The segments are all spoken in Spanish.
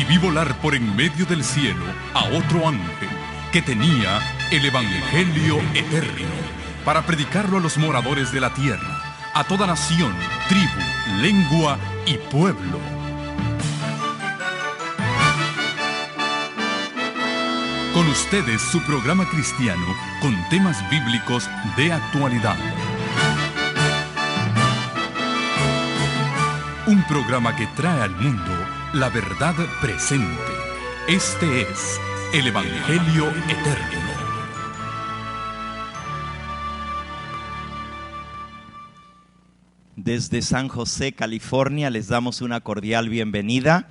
y vi volar por en medio del cielo a otro ángel que tenía el Evangelio eterno para predicarlo a los moradores de la tierra, a toda nación, tribu, lengua y pueblo. Con ustedes su programa cristiano con temas bíblicos de actualidad. Un programa que trae al mundo la verdad presente. Este es el Evangelio eterno. Desde San José, California, les damos una cordial bienvenida.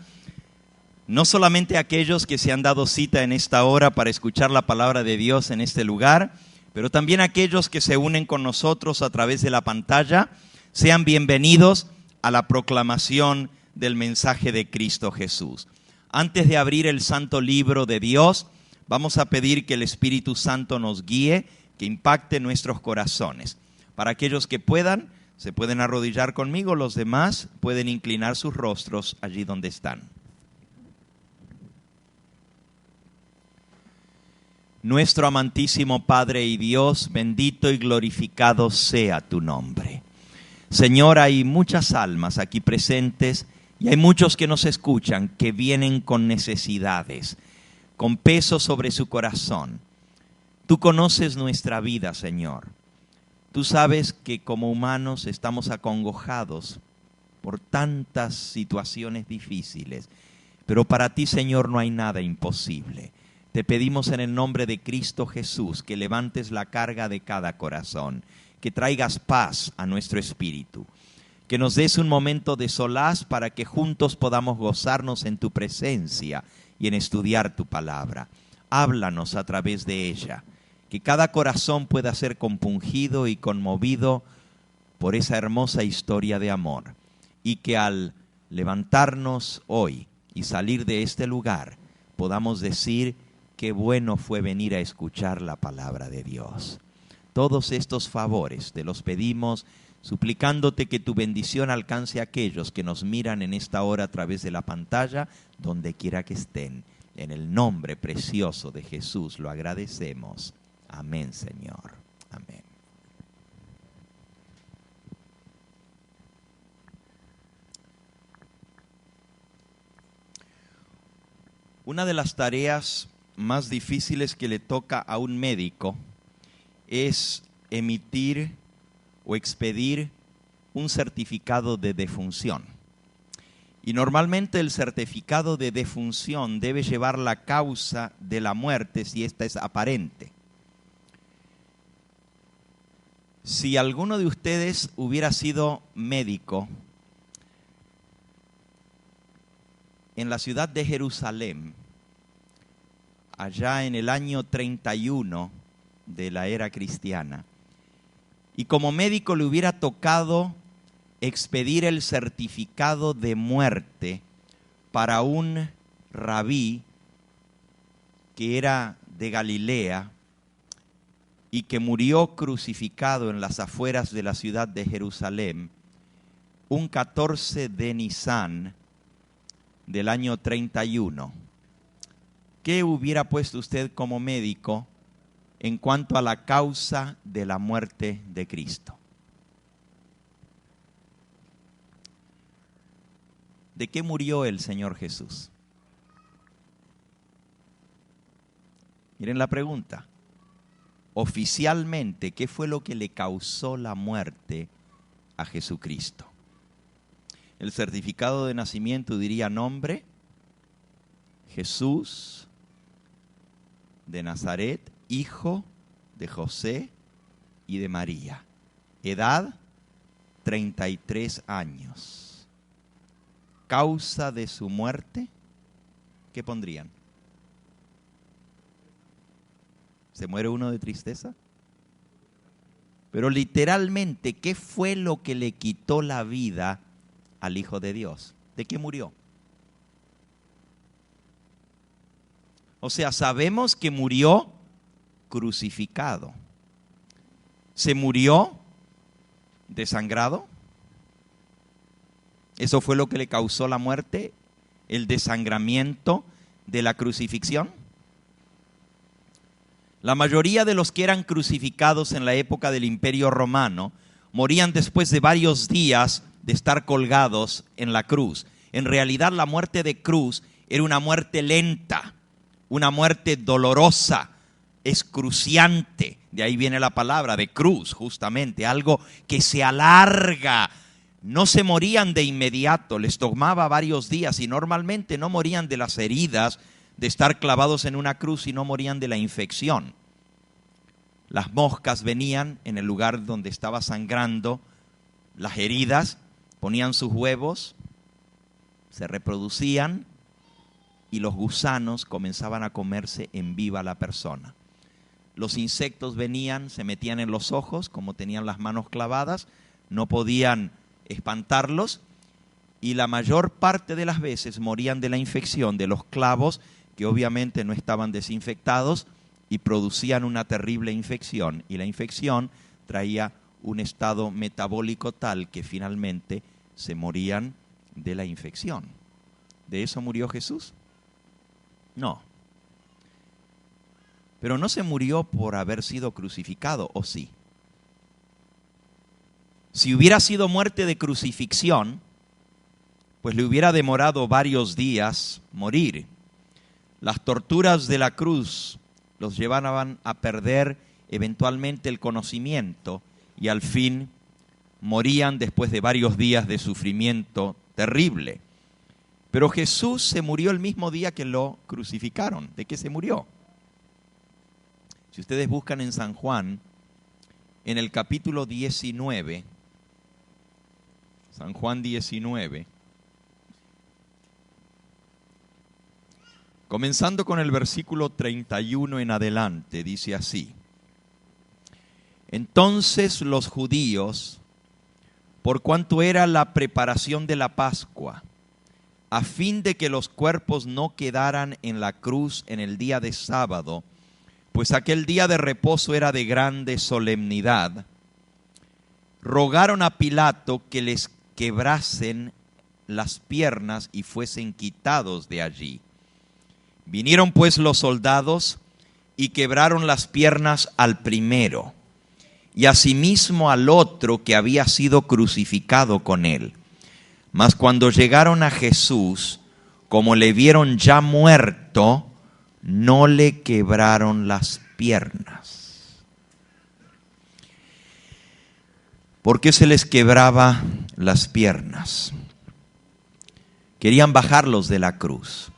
No solamente a aquellos que se han dado cita en esta hora para escuchar la palabra de Dios en este lugar, pero también a aquellos que se unen con nosotros a través de la pantalla. Sean bienvenidos a la proclamación del mensaje de Cristo Jesús. Antes de abrir el santo libro de Dios, vamos a pedir que el Espíritu Santo nos guíe, que impacte nuestros corazones. Para aquellos que puedan, se pueden arrodillar conmigo, los demás pueden inclinar sus rostros allí donde están. Nuestro amantísimo Padre y Dios, bendito y glorificado sea tu nombre. Señor, hay muchas almas aquí presentes y hay muchos que nos escuchan que vienen con necesidades, con peso sobre su corazón. Tú conoces nuestra vida, Señor. Tú sabes que como humanos estamos acongojados por tantas situaciones difíciles, pero para ti, Señor, no hay nada imposible. Te pedimos en el nombre de Cristo Jesús que levantes la carga de cada corazón, que traigas paz a nuestro espíritu, que nos des un momento de solaz para que juntos podamos gozarnos en tu presencia y en estudiar tu palabra. Háblanos a través de ella, que cada corazón pueda ser compungido y conmovido por esa hermosa historia de amor, y que al levantarnos hoy y salir de este lugar podamos decir: qué bueno fue venir a escuchar la palabra de Dios. Todos estos favores te los pedimos, suplicándote que tu bendición alcance a aquellos que nos miran en esta hora a través de la pantalla, donde quiera que estén. En el nombre precioso de Jesús lo agradecemos. Amén, Señor. Amén. Una de las tareas más difíciles que le toca a un médico es emitir o expedir un certificado de defunción. Y normalmente el certificado de defunción debe llevar la causa de la muerte si ésta es aparente. Si alguno de ustedes hubiera sido médico en la ciudad de Jerusalén, allá en el año 31 de la era cristiana, y como médico le hubiera tocado expedir el certificado de muerte para un rabí que era de Galilea y que murió crucificado en las afueras de la ciudad de Jerusalén, un 14 de Nisán del año 31. ¿Qué hubiera puesto usted como médico en cuanto a la causa de la muerte de Cristo? ¿De qué murió el Señor Jesús? Miren la pregunta. Oficialmente, ¿qué fue lo que le causó la muerte a Jesucristo? El certificado de nacimiento diría nombre: Jesús de Nazaret, hijo de José y de María. Edad, 33 años. Causa de su muerte, ¿qué pondrían? ¿Se muere uno de tristeza? Pero literalmente, ¿qué fue lo que le quitó la vida al Hijo de Dios? ¿De qué murió? O sea, sabemos que murió crucificado. ¿Se murió desangrado? ¿Eso fue lo que le causó la muerte? el desangramiento de la crucifixión? La mayoría de los que eran crucificados en la época del Imperio Romano morían después de varios días de estar colgados en la cruz. En realidad, la muerte de cruz era una muerte lenta, una muerte dolorosa, excruciante. De ahí viene la palabra de cruz, justamente, algo que se alarga. No se morían de inmediato, les tomaba varios días y normalmente no morían de las heridas de estar clavados en una cruz, sino morían de la infección. Las moscas venían en el lugar donde estaba sangrando las heridas, ponían sus huevos, se reproducían y los gusanos comenzaban a comerse en viva la persona. Los insectos venían, se metían en los ojos, como tenían las manos clavadas, no podían espantarlos y la mayor parte de las veces morían de la infección de los clavos, que obviamente no estaban desinfectados y producían una terrible infección, y la infección traía un estado metabólico tal que finalmente se morían de la infección. ¿De eso murió Jesús? No. Pero no se murió por haber sido crucificado, ¿o sí? Si hubiera sido muerte de crucifixión, pues le hubiera demorado varios días morir. Las torturas de la cruz los llevaban a perder eventualmente el conocimiento y al fin morían después de varios días de sufrimiento terrible. Pero Jesús se murió el mismo día que lo crucificaron. ¿De qué se murió? Si ustedes buscan en San Juan, en el capítulo 19, San Juan 19, comenzando con el versículo 31 en adelante, dice así: Entonces los judíos, por cuanto era la preparación de la Pascua, a fin de que los cuerpos no quedaran en la cruz en el día de sábado, pues aquel día de reposo era de grande solemnidad, rogaron a Pilato que les quebrasen las piernas y fuesen quitados de allí. Vinieron pues los soldados y quebraron las piernas al primero, y asimismo al otro que había sido crucificado con él. Mas cuando llegaron a Jesús, como le vieron ya muerto, no le quebraron las piernas. ¿Por qué se les quebraba las piernas? Querían bajarlos de la cruz.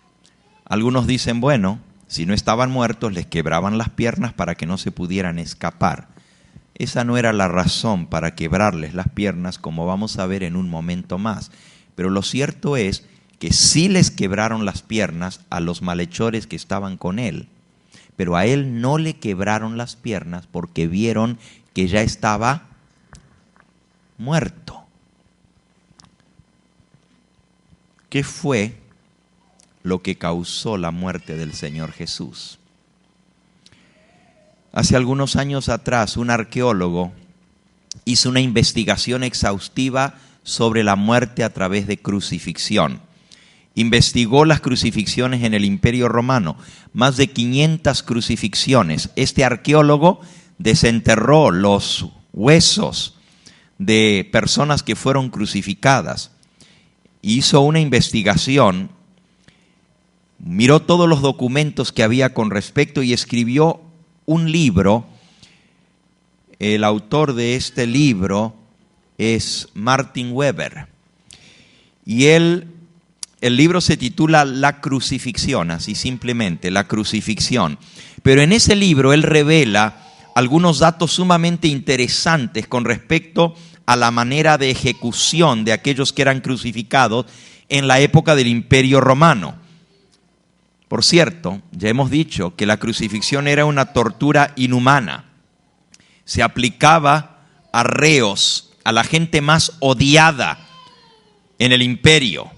Algunos dicen, bueno, si no estaban muertos, les quebraban las piernas para que no se pudieran escapar. Esa no era la razón para quebrarles las piernas, como vamos a ver en un momento más. Pero lo cierto es que sí les quebraron las piernas a los malhechores que estaban con él. Pero a él no le quebraron las piernas porque vieron que ya estaba muerto. ¿Qué fue lo que causó la muerte del Señor Jesús? Hace algunos años atrás, un arqueólogo hizo una investigación exhaustiva sobre la muerte a través de crucifixión. Investigó las crucifixiones en el Imperio Romano, más de 500 crucifixiones. Este arqueólogo desenterró los huesos de personas que fueron crucificadas. Hizo una investigación, miró todos los documentos que había con respecto y escribió un libro. El autor de este libro es Martin Weber. Y el libro se titula La crucifixión, así simplemente, La crucifixión. Pero en ese libro él revela algunos datos sumamente interesantes con respecto a la manera de ejecución de aquellos que eran crucificados en la época del Imperio Romano. Por cierto, ya hemos dicho que la crucifixión era una tortura inhumana. Se aplicaba a reos, a la gente más odiada en el imperio.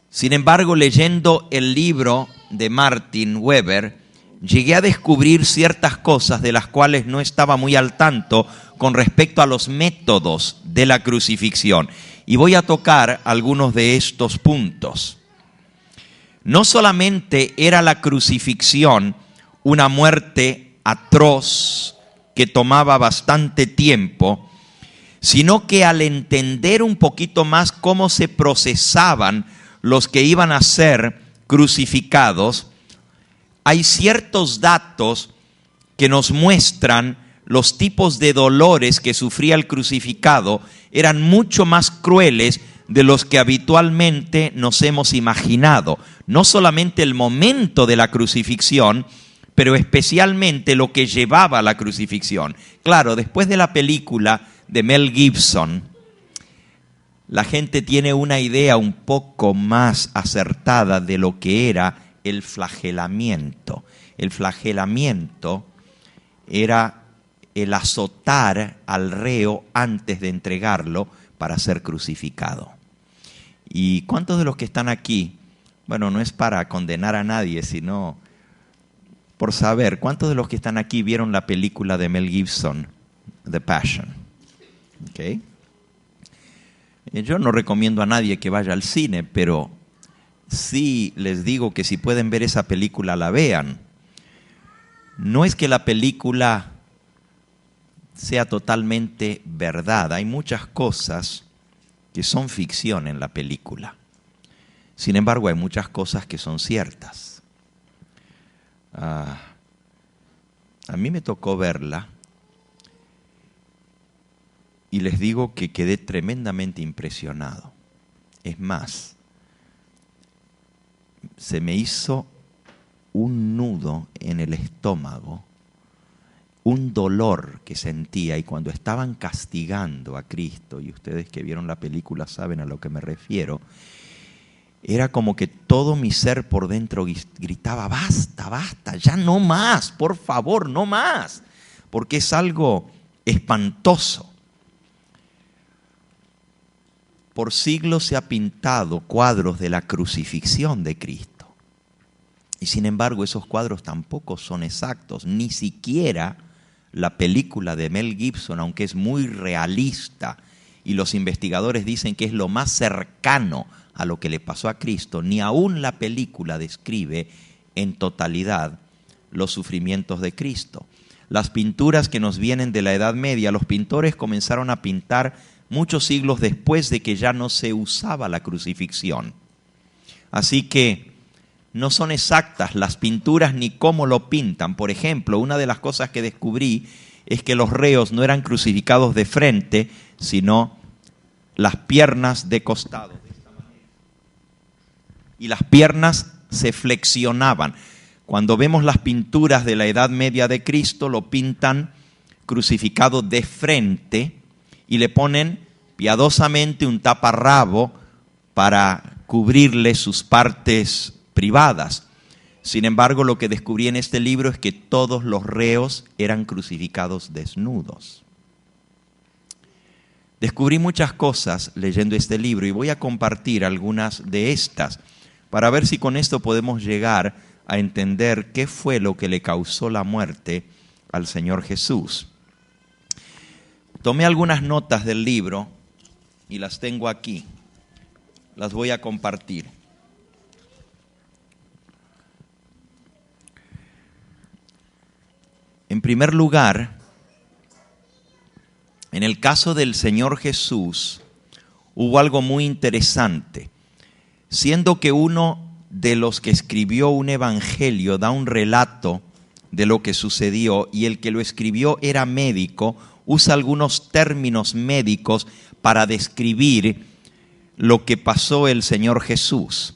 Sin embargo, leyendo el libro de Martin Weber, llegué a descubrir ciertas cosas de las cuales no estaba muy al tanto con respecto a los métodos de la crucifixión. Y voy a tocar algunos de estos puntos. No solamente era la crucifixión una muerte atroz que tomaba bastante tiempo, sino que al entender un poquito más cómo se procesaban los que iban a ser crucificados, hay ciertos datos que nos muestran los tipos de dolores que sufría el crucificado eran mucho más crueles de los que habitualmente nos hemos imaginado. No solamente el momento de la crucifixión, pero especialmente lo que llevaba a la crucifixión. Claro, después de la película de Mel Gibson, la gente tiene una idea un poco más acertada de lo que era el flagelamiento. El flagelamiento era el azotar al reo antes de entregarlo para ser crucificado. ¿Y cuántos de los que están aquí? Bueno, no es para condenar a nadie, sino por saber, ¿cuántos de los que están aquí vieron la película de Mel Gibson, The Passion? ¿Okay? Yo no recomiendo a nadie que vaya al cine, pero sí les digo que si pueden ver esa película, la vean. No es que la película sea totalmente verdad. Hay muchas cosas que son ficción en la película. Sin embargo, hay muchas cosas que son ciertas. A mí me tocó verla y les digo que quedé tremendamente impresionado. Es más, se me hizo un nudo en el estómago, un dolor que sentía, y cuando estaban castigando a Cristo, y ustedes que vieron la película saben a lo que me refiero, era como que todo mi ser por dentro gritaba, basta, basta, ya no más, por favor, no más, porque es algo espantoso. Por siglos se ha pintado cuadros de la crucifixión de Cristo, y sin embargo esos cuadros tampoco son exactos, ni siquiera la película de Mel Gibson, aunque es muy realista y los investigadores dicen que es lo más cercano a lo que le pasó a Cristo, ni aún la película describe en totalidad los sufrimientos de Cristo. Las pinturas que nos vienen de la Edad Media, los pintores comenzaron a pintar muchos siglos después de que ya no se usaba la crucifixión. Así que no son exactas las pinturas ni cómo lo pintan. Por ejemplo, una de las cosas que descubrí es que los reos no eran crucificados de frente, sino las piernas de costado, de esta manera. Y las piernas se flexionaban. Cuando vemos las pinturas de la Edad Media de Cristo, lo pintan crucificado de frente y le ponen piadosamente un taparrabo para cubrirle sus partes privadas. Sin embargo, lo que descubrí en este libro es que todos los reos eran crucificados desnudos. Descubrí muchas cosas leyendo este libro y voy a compartir algunas de estas para ver si con esto podemos llegar a entender qué fue lo que le causó la muerte al Señor Jesús. Tomé algunas notas del libro y las tengo aquí. Las voy a compartir. En primer lugar, en el caso del Señor Jesús, hubo algo muy interesante. Siendo que uno de los que escribió un evangelio da un relato de lo que sucedió y el que lo escribió era médico, usa algunos términos médicos para describir lo que pasó el Señor Jesús.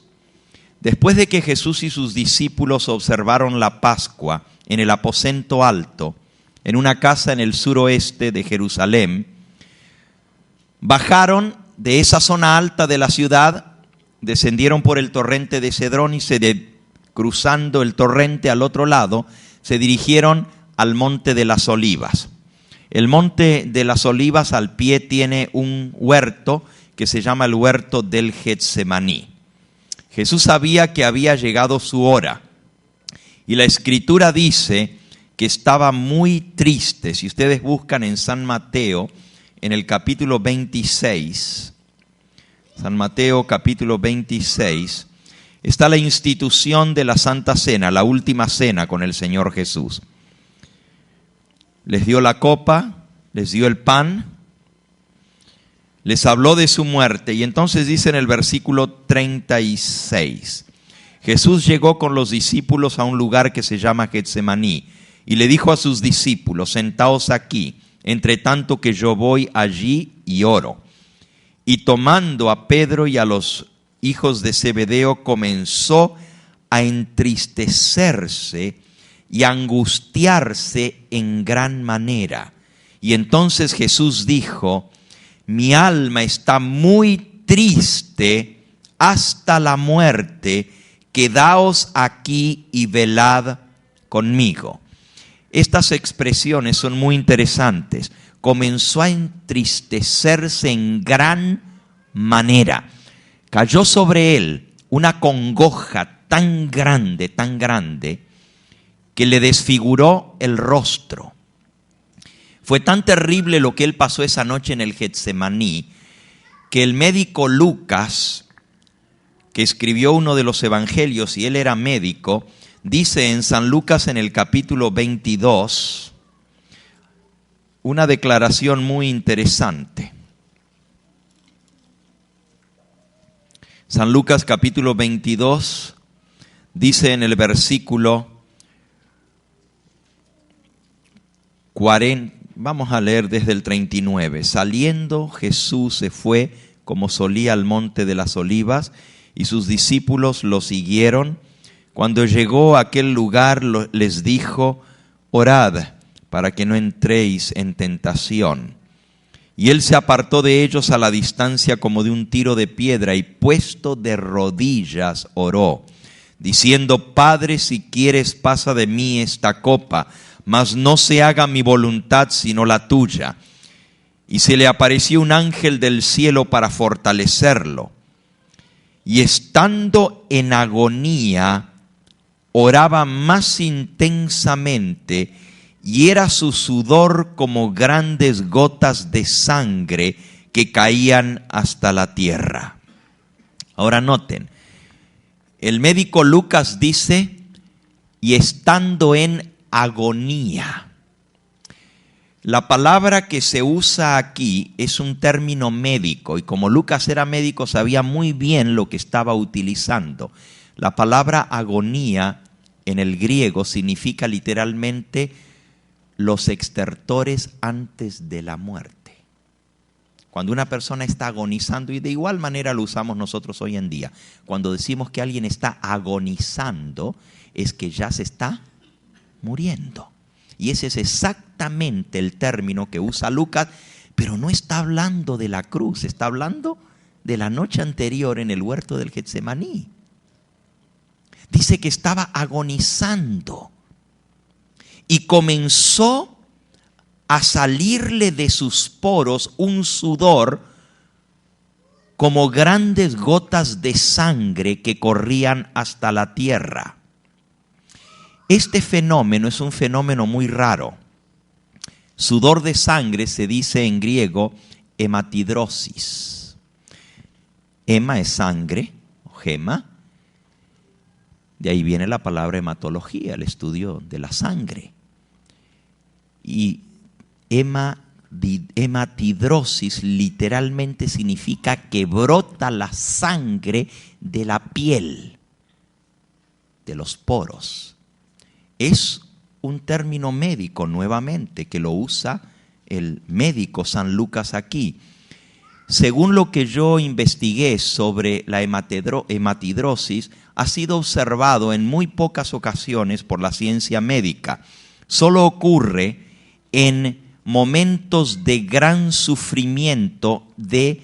Después de que Jesús y sus discípulos observaron la Pascua en el aposento alto, en una casa en el suroeste de Jerusalén, bajaron de esa zona alta de la ciudad, descendieron por el torrente de Cedrón y cruzando el torrente al otro lado, se dirigieron al Monte de las Olivas. El Monte de las Olivas al pie tiene un huerto que se llama el huerto del Getsemaní. Jesús sabía que había llegado su hora y la Escritura dice que estaba muy triste. Si ustedes buscan en San Mateo, en el capítulo 26, San Mateo capítulo 26, está la institución de la Santa Cena, la última cena con el Señor Jesús. Les dio la copa, les dio el pan, les habló de su muerte, y entonces dice en el versículo 36, Jesús llegó con los discípulos a un lugar que se llama Getsemaní, y le dijo a sus discípulos: sentaos aquí, entre tanto que yo voy allí y oro. Y tomando a Pedro y a los hijos de Zebedeo, comenzó a entristecerse y a angustiarse en gran manera. Y entonces Jesús dijo: mi alma está muy triste hasta la muerte, quedaos aquí y velad conmigo. Estas expresiones son muy interesantes. Comenzó a entristecerse en gran manera. Cayó sobre él una congoja tan grande, que le desfiguró el rostro. Fue tan terrible lo que él pasó esa noche en el Getsemaní, que el médico Lucas, que escribió uno de los evangelios y él era médico, dice en San Lucas en el capítulo 22, una declaración muy interesante. San Lucas capítulo 22 dice en el versículo 40, vamos a leer desde el 39. Saliendo Jesús se fue como solía al monte de las Olivas, y sus discípulos lo siguieron. Cuando llegó a aquel lugar les dijo: orad para que no entréis en tentación. Y él se apartó de ellos a la distancia como de un tiro de piedra, y puesto de rodillas oró, diciendo: Padre, si quieres, pasa de mí esta copa, mas no se haga mi voluntad sino la tuya. Y se le apareció un ángel del cielo para fortalecerlo. Y estando en agonía, oraba más intensamente, y era su sudor como grandes gotas de sangre que caían hasta la tierra. Ahora noten, el médico Lucas dice: y estando en agonía. La palabra que se usa aquí es un término médico, y como Lucas era médico sabía muy bien lo que estaba utilizando. La palabra agonía en el griego significa literalmente los estertores antes de la muerte. Cuando una persona está agonizando, y de igual manera lo usamos nosotros hoy en día, cuando decimos que alguien está agonizando, es que ya se está muriendo. Y ese es exactamente el término que usa Lucas, pero no está hablando de la cruz, está hablando de la noche anterior en el huerto del Getsemaní. Dice que estaba agonizando y comenzó a salirle de sus poros un sudor como grandes gotas de sangre que corrían hasta la tierra. Este fenómeno es un fenómeno muy raro. Sudor de sangre se dice en griego hematidrosis. Hema es sangre, o gema. De ahí viene la palabra hematología, el estudio de la sangre. Y hematidrosis literalmente significa que brota la sangre de la piel, de los poros. Es un término médico nuevamente que lo usa el médico San Lucas aquí. Según lo que yo investigué sobre la hematidrosis, ha sido observado en muy pocas ocasiones por la ciencia médica. Solo ocurre en momentos de gran sufrimiento, de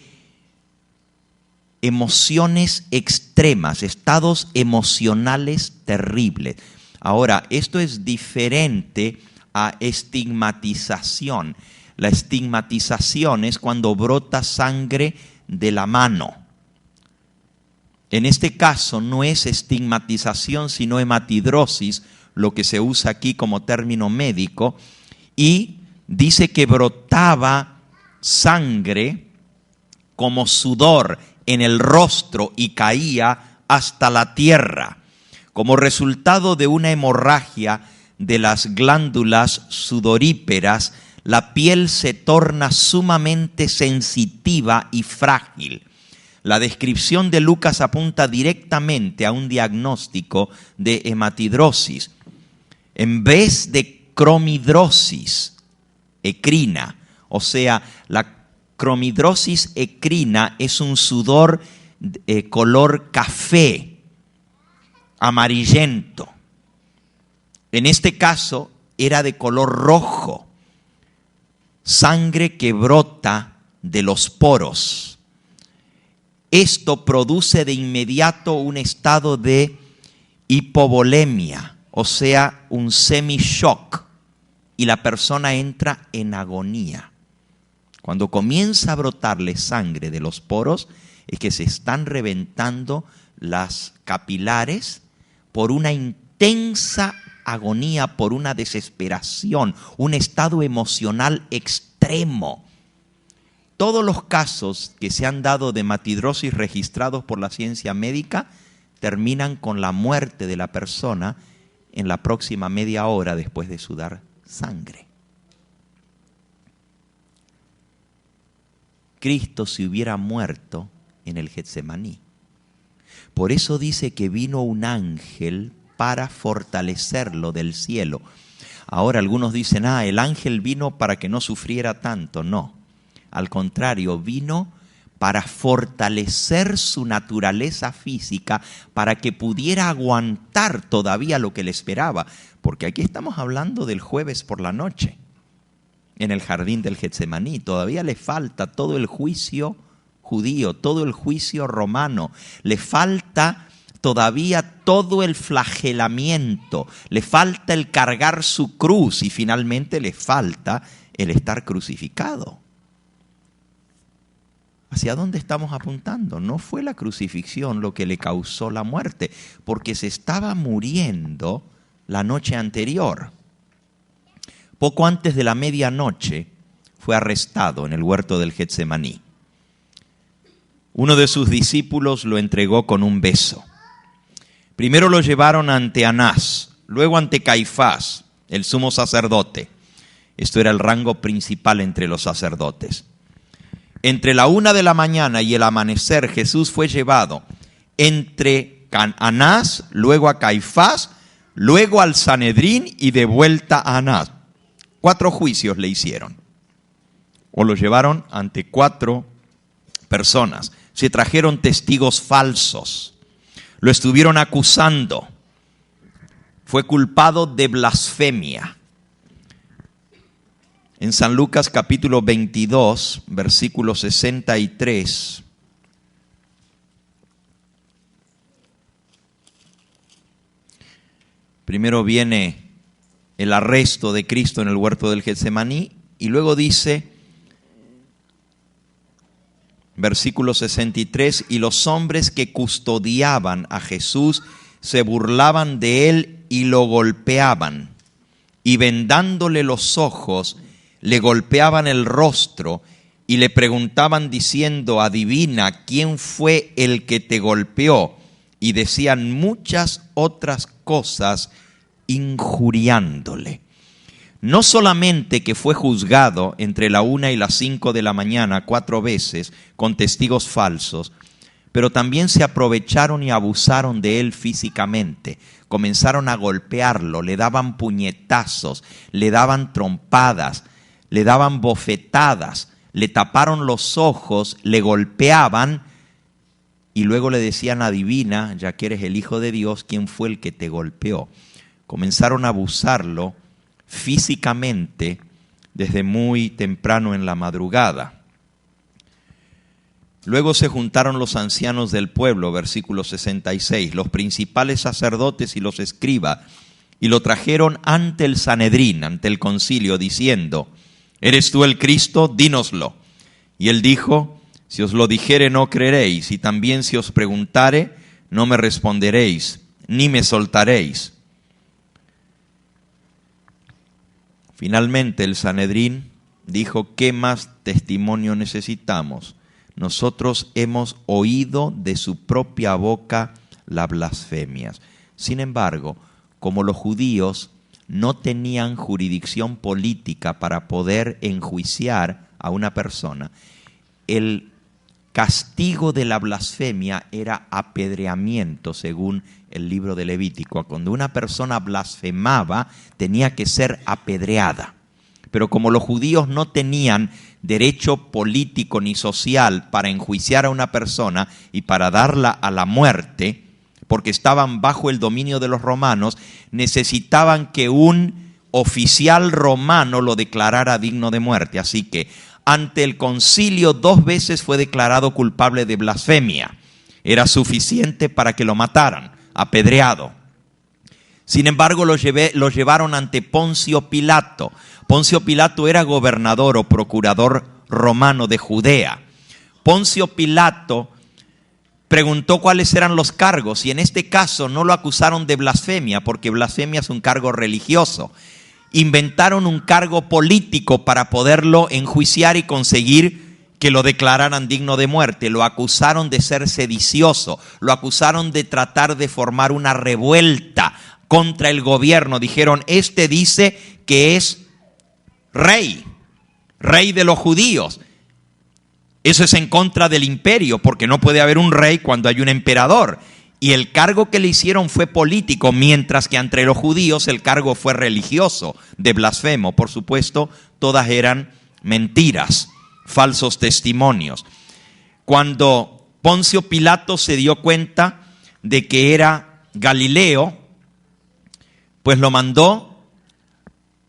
emociones extremas, estados emocionales terribles. Ahora, esto es diferente a estigmatización. La estigmatización es cuando brota sangre de la mano. En este caso no es estigmatización, sino hematidrosis, lo que se usa aquí como término médico, y dice que brotaba sangre como sudor en el rostro y caía hasta la tierra. Como resultado de una hemorragia de las glándulas sudoríparas, la piel se torna sumamente sensitiva y frágil. La descripción de Lucas apunta directamente a un diagnóstico de hematidrosis. En vez de cromidrosis ecrina, o sea, la cromidrosis ecrina es un sudor color café, amarillento. En este caso era de color rojo, sangre que brota de los poros. Esto produce de inmediato un estado de hipovolemia, o sea, un semi-shock, y la persona entra en agonía. Cuando comienza a brotarle sangre de los poros, es que se están reventando las capilares por una intensa agonía, por una desesperación, un estado emocional extremo. Todos los casos que se han dado de hematidrosis registrados por la ciencia médica terminan con la muerte de la persona en la próxima media hora después de sudar sangre. Cristo se hubiera muerto en el Getsemaní. Por eso dice que vino un ángel para fortalecerlo del cielo. Ahora algunos dicen, el ángel vino para que no sufriera tanto. No, al contrario, vino para fortalecer su naturaleza física, para que pudiera aguantar todavía lo que le esperaba. Porque aquí estamos hablando del jueves por la noche, en el jardín del Getsemaní. Todavía le falta todo el juicio judío, todo el juicio romano. Le falta todavía todo el flagelamiento. Le falta el cargar su cruz y finalmente le falta el estar crucificado. ¿Hacia dónde estamos apuntando? No fue la crucifixión lo que le causó la muerte, porque se estaba muriendo la noche anterior. Poco antes de la medianoche fue arrestado en el huerto del Getsemaní. Uno de sus discípulos lo entregó con un beso. Primero lo llevaron ante Anás, luego ante Caifás, el sumo sacerdote. Esto era el rango principal entre los sacerdotes. Entre la 1 de la mañana y el amanecer, Jesús fue llevado entre Anás, luego a Caifás, luego al Sanedrín y de vuelta a Anás. 4 juicios le hicieron. O lo llevaron ante 4 personas. Se trajeron testigos falsos. Lo estuvieron acusando. Fue culpado de blasfemia. En San Lucas capítulo 22, versículo 63. Primero viene el arresto de Cristo en el huerto del Getsemaní y luego dice, versículo 63, y los hombres que custodiaban a Jesús se burlaban de él y lo golpeaban, y vendándole los ojos, le golpeaban el rostro y le preguntaban diciendo, adivina, ¿quién fue el que te golpeó? Y decían muchas otras cosas injuriándole. No solamente que fue juzgado entre la 1 y las 5 de la mañana 4 veces con testigos falsos, pero también se aprovecharon y abusaron de él físicamente. Comenzaron a golpearlo, le daban puñetazos, le daban trompadas, le daban bofetadas, le taparon los ojos, le golpeaban y luego le decían, adivina, ya que eres el Hijo de Dios, ¿quién fue el que te golpeó? Comenzaron a abusarlo físicamente desde muy temprano en la madrugada. Luego se juntaron los ancianos del pueblo, versículo 66, los principales sacerdotes y los escribas, y lo trajeron ante el Sanedrín, ante el concilio, diciendo, ¿eres tú el Cristo? Dínoslo. Y él dijo, si os lo dijere no creeréis, y también si os preguntare no me responderéis, ni me soltaréis. Finalmente el Sanedrín dijo, ¿qué más testimonio necesitamos? Nosotros hemos oído de su propia boca las blasfemias. Sin embargo, como los judíos no tenían jurisdicción política para poder enjuiciar a una persona, el castigo de la blasfemia era apedreamiento, según el libro de Levítico. Cuando una persona blasfemaba, tenía que ser apedreada. Pero como los judíos no tenían derecho político ni social para enjuiciar a una persona y para darla a la muerte, porque estaban bajo el dominio de los romanos, necesitaban que un oficial romano lo declarara digno de muerte. Así que ante el concilio 2 veces fue declarado culpable de blasfemia. Era suficiente para que lo mataran, apedreado. Sin embargo, lo llevaron ante Poncio Pilato. Poncio Pilato era gobernador o procurador romano de Judea. Poncio Pilato preguntó cuáles eran los cargos, y en este caso no lo acusaron de blasfemia, porque blasfemia es un cargo religioso. Inventaron un cargo político para poderlo enjuiciar y conseguir que lo declararan digno de muerte. Lo acusaron de ser sedicioso, lo acusaron de tratar de formar una revuelta contra el gobierno. Dijeron, este dice que es rey de los judíos. Eso es en contra del imperio, porque no puede haber un rey cuando hay un emperador. Y el cargo que le hicieron fue político, mientras que entre los judíos el cargo fue religioso, de blasfemo. Por supuesto, todas eran mentiras, falsos testimonios. Cuando Poncio Pilato se dio cuenta de que era Galileo, pues lo mandó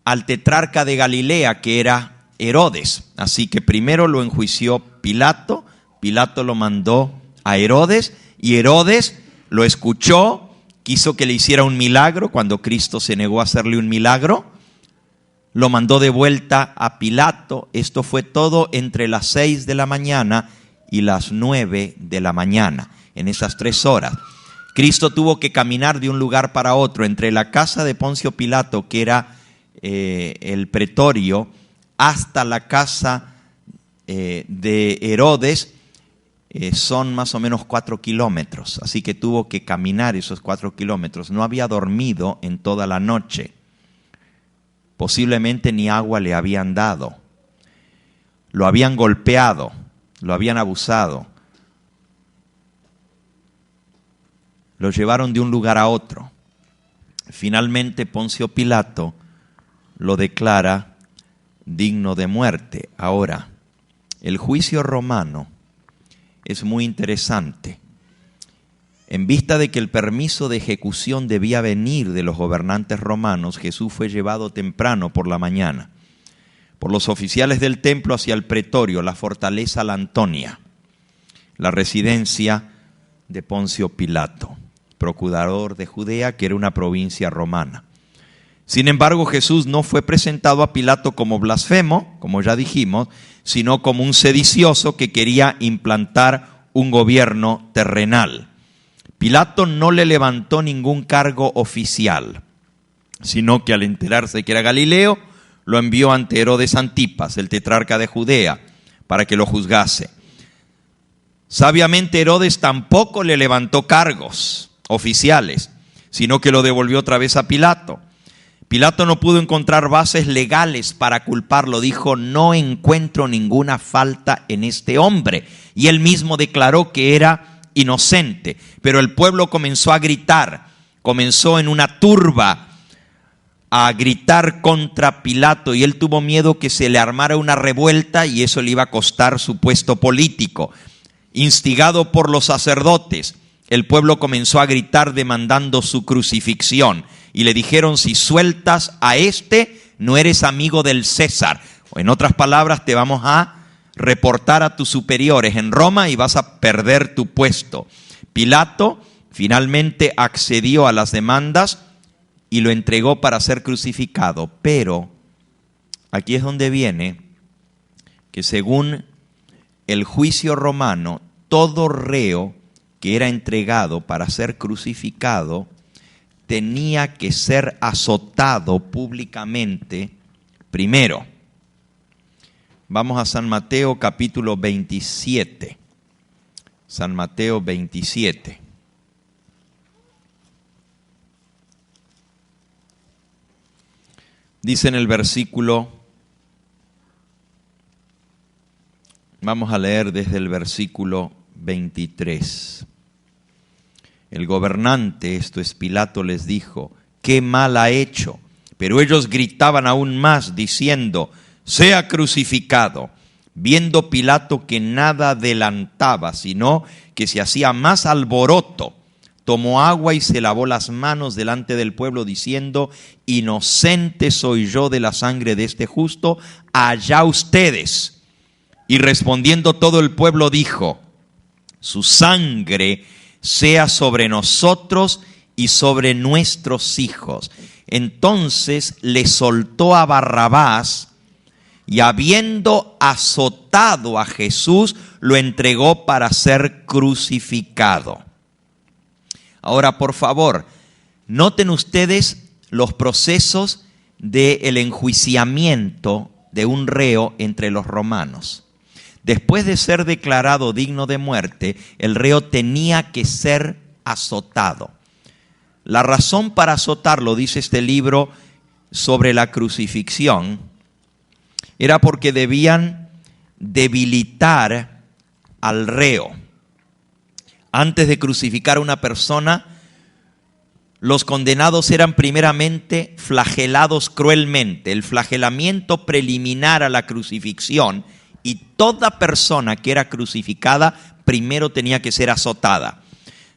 al tetrarca de Galilea, que era Herodes. Así que primero lo enjuició Pilato, Pilato lo mandó a Herodes, y Herodes lo escuchó, quiso que le hiciera un milagro cuando Cristo se negó a hacerle un milagro, lo mandó de vuelta a Pilato. Esto fue todo entre las 6 de la mañana y las 9 de la mañana, en esas 3 horas. Cristo tuvo que caminar de un lugar para otro, entre la casa de Poncio Pilato, que era el pretorio, hasta la casa de Herodes. Son más o menos 4 kilómetros, así que tuvo que caminar esos 4 kilómetros. No había dormido en toda la noche, posiblemente ni agua le habían dado, lo habían golpeado, lo habían abusado, lo llevaron de un lugar a otro. Finalmente Poncio Pilato lo declara digno de muerte. Ahora, el juicio romano es muy interesante. En vista de que el permiso de ejecución debía venir de los gobernantes romanos, Jesús fue llevado temprano por la mañana por los oficiales del templo hacia el pretorio, la fortaleza La Antonia, la residencia de Poncio Pilato, procurador de Judea, que era una provincia romana. Sin embargo, Jesús no fue presentado a Pilato como blasfemo, como ya dijimos, sino como un sedicioso que quería implantar un gobierno terrenal. Pilato no le levantó ningún cargo oficial, sino que al enterarse que era Galileo, lo envió ante Herodes Antipas, el tetrarca de Judea, para que lo juzgase. Sabiamente Herodes tampoco le levantó cargos oficiales, sino que lo devolvió otra vez a Pilato. Pilato no pudo encontrar bases legales para culparlo. Dijo, no encuentro ninguna falta en este hombre. Y él mismo declaró que era inocente. Pero el pueblo comenzó a gritar, comenzó en una turba a gritar contra Pilato, y él tuvo miedo que se le armara una revuelta y eso le iba a costar su puesto político. Instigado por los sacerdotes, el pueblo comenzó a gritar demandando su crucifixión. Y le dijeron, si sueltas a este, no eres amigo del César. O en otras palabras, te vamos a reportar a tus superiores en Roma y vas a perder tu puesto. Pilato finalmente accedió a las demandas y lo entregó para ser crucificado. Pero aquí es donde viene que según el juicio romano, todo reo que era entregado para ser crucificado tenía que ser azotado públicamente primero. Vamos a San Mateo capítulo 27. San Mateo 27. Dice en el versículo, vamos a leer desde el versículo 23. El gobernante, esto es Pilato, les dijo: ¿qué mal ha hecho? Pero ellos gritaban aún más, diciendo: sea crucificado. Viendo Pilato que nada adelantaba, sino que se hacía más alboroto, tomó agua y se lavó las manos delante del pueblo, diciendo: inocente soy yo de la sangre de este justo, allá ustedes. Y respondiendo todo el pueblo dijo: su sangre sea sobre nosotros y sobre nuestros hijos. Entonces le soltó a Barrabás, y habiendo azotado a Jesús, lo entregó para ser crucificado. Ahora, por favor, noten ustedes los procesos del enjuiciamiento de un reo entre los romanos. Después de ser declarado digno de muerte, el reo tenía que ser azotado. La razón para azotarlo, dice este libro sobre la crucifixión, era porque debían debilitar al reo. Antes de crucificar a una persona, los condenados eran primeramente flagelados cruelmente. El flagelamiento preliminar a la crucifixión, y toda persona que era crucificada primero tenía que ser azotada.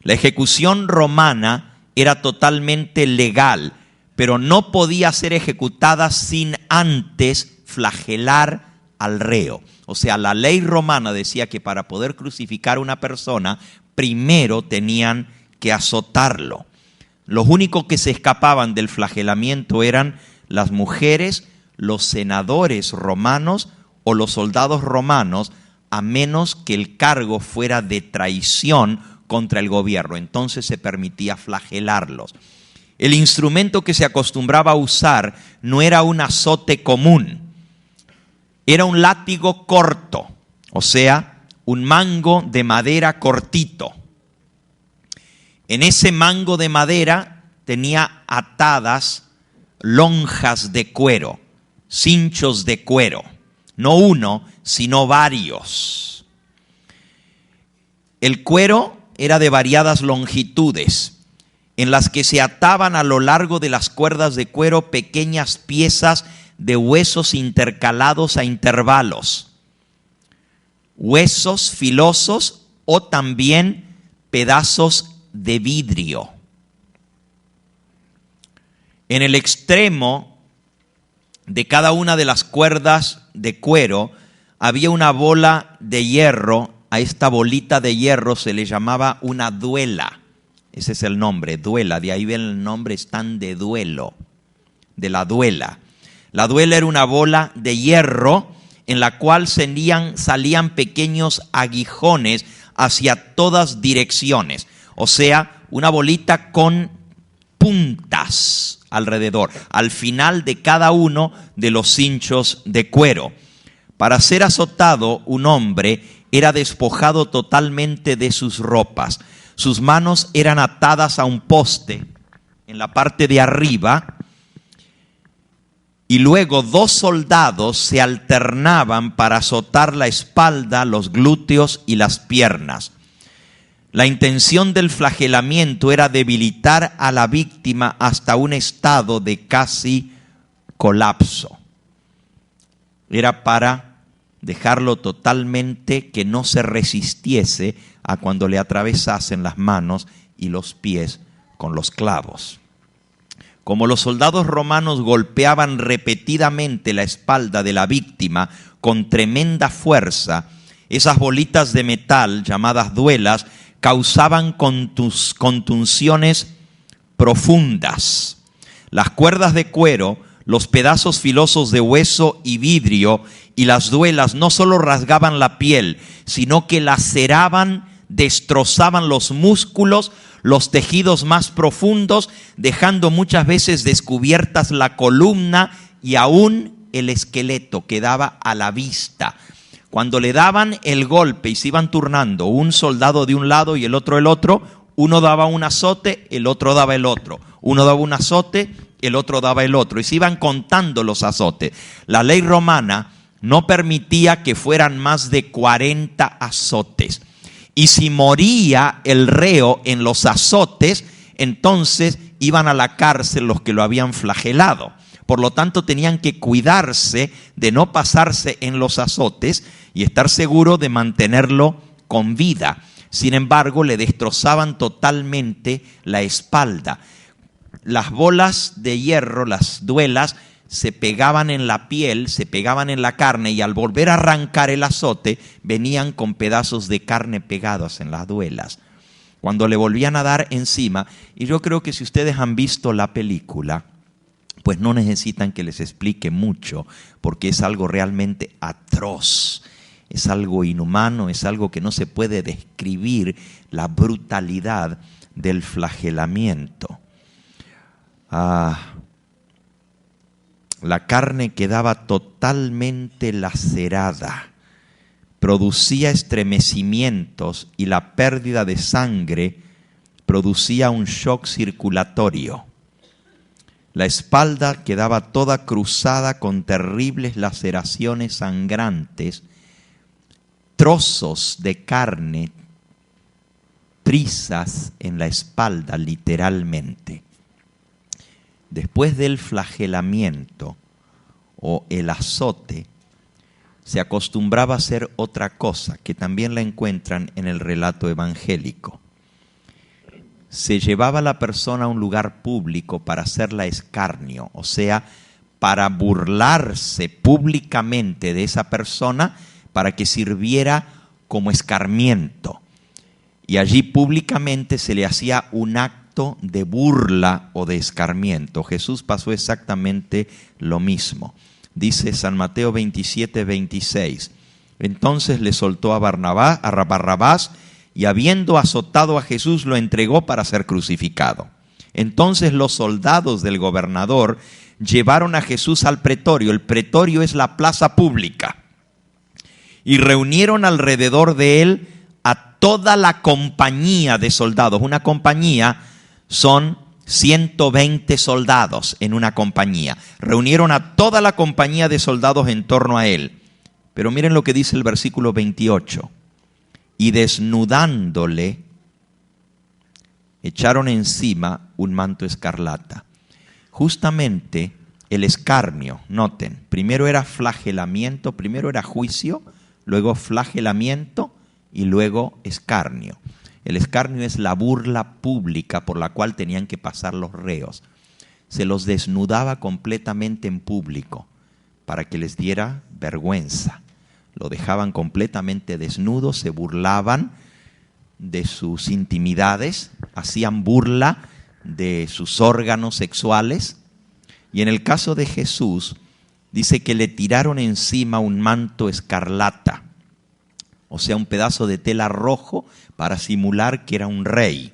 La ejecución romana era totalmente legal, pero no podía ser ejecutada sin antes flagelar al reo. O sea, la ley romana decía que para poder crucificar a una persona, primero tenían que azotarlo. Los únicos que se escapaban del flagelamiento eran las mujeres, los senadores romanos o los soldados romanos, a menos que el cargo fuera de traición contra el gobierno. Entonces se permitía flagelarlos. El instrumento que se acostumbraba a usar no era un azote común, era un látigo corto, o sea, un mango de madera cortito. En ese mango de madera tenía atadas lonjas de cuero, cinchos de cuero, no uno, sino varios. El cuero era de variadas longitudes, en las que se ataban a lo largo de las cuerdas de cuero pequeñas piezas de huesos intercalados a intervalos, huesos filosos o también pedazos de vidrio. En el extremo de cada una de las cuerdas de cuero había una bola de hierro. A esta bolita de hierro se le llamaba una duela. Ese es el nombre, duela. De ahí viene el nombre, están de duelo, de la duela. La duela era una bola de hierro en la cual salían pequeños aguijones hacia todas direcciones. O sea, una bolita con puntas alrededor, al final de cada uno de los cinchos de cuero. Para ser azotado, un hombre era despojado totalmente de sus ropas. Sus manos eran atadas a un poste en la parte de arriba, y luego 2 soldados se alternaban para azotar la espalda, los glúteos y las piernas. La intención del flagelamiento era debilitar a la víctima hasta un estado de casi colapso. Era para dejarlo totalmente que no se resistiese a cuando le atravesasen las manos y los pies con los clavos. Como los soldados romanos golpeaban repetidamente la espalda de la víctima con tremenda fuerza, esas bolitas de metal llamadas duelas causaban contunciones profundas. Las cuerdas de cuero, los pedazos filosos de hueso y vidrio y las duelas no solo rasgaban la piel, sino que laceraban, destrozaban los músculos, los tejidos más profundos, dejando muchas veces descubiertas la columna y aún el esqueleto quedaba a la vista. Cuando le daban el golpe y se iban turnando, un soldado de un lado y el otro del otro, uno daba un azote, el otro daba el otro. Uno daba un azote, el otro daba el otro, y se iban contando los azotes. La ley romana no permitía que fueran más de 40 azotes. Y si moría el reo en los azotes, entonces iban a la cárcel los que lo habían flagelado. Por lo tanto, tenían que cuidarse de no pasarse en los azotes y estar seguro de mantenerlo con vida. Sin embargo, le destrozaban totalmente la espalda. Las bolas de hierro, las duelas, se pegaban en la piel, se pegaban en la carne, y al volver a arrancar el azote, venían con pedazos de carne pegados en las duelas. Cuando le volvían a dar encima, y yo creo que si ustedes han visto la película, pues no necesitan que les explique mucho, porque es algo realmente atroz, es algo inhumano, es algo que no se puede describir, la brutalidad del flagelamiento. La carne quedaba totalmente lacerada, producía estremecimientos, y la pérdida de sangre producía un shock circulatorio. La espalda quedaba toda cruzada con terribles laceraciones sangrantes, trozos de carne, trizas en la espalda literalmente. Después del flagelamiento o el azote, se acostumbraba a hacer otra cosa que también la encuentran en el relato evangélico. Se llevaba a la persona a un lugar público para hacerla escarnio, o sea, para burlarse públicamente de esa persona, para que sirviera como escarmiento. Y allí públicamente se le hacía un acto de burla o de escarmiento. Jesús pasó exactamente lo mismo. Dice San Mateo 27:26. Entonces le soltó a Barrabás, y habiendo azotado a Jesús, lo entregó para ser crucificado. Entonces los soldados del gobernador llevaron a Jesús al pretorio. El pretorio es la plaza pública. Y reunieron alrededor de él a toda la compañía de soldados. Una compañía son 120 soldados en una compañía. Reunieron a toda la compañía de soldados en torno a él. Pero miren lo que dice el versículo 28. Y desnudándole, echaron encima un manto escarlata. Justamente el escarnio, noten, primero era flagelamiento, primero era juicio, luego flagelamiento y luego escarnio. El escarnio es la burla pública por la cual tenían que pasar los reos. Se los desnudaba completamente en público para que les diera vergüenza. Lo dejaban completamente desnudo, se burlaban de sus intimidades, hacían burla de sus órganos sexuales. Y en el caso de Jesús, dice que le tiraron encima un manto escarlata, o sea, un pedazo de tela rojo para simular que era un rey.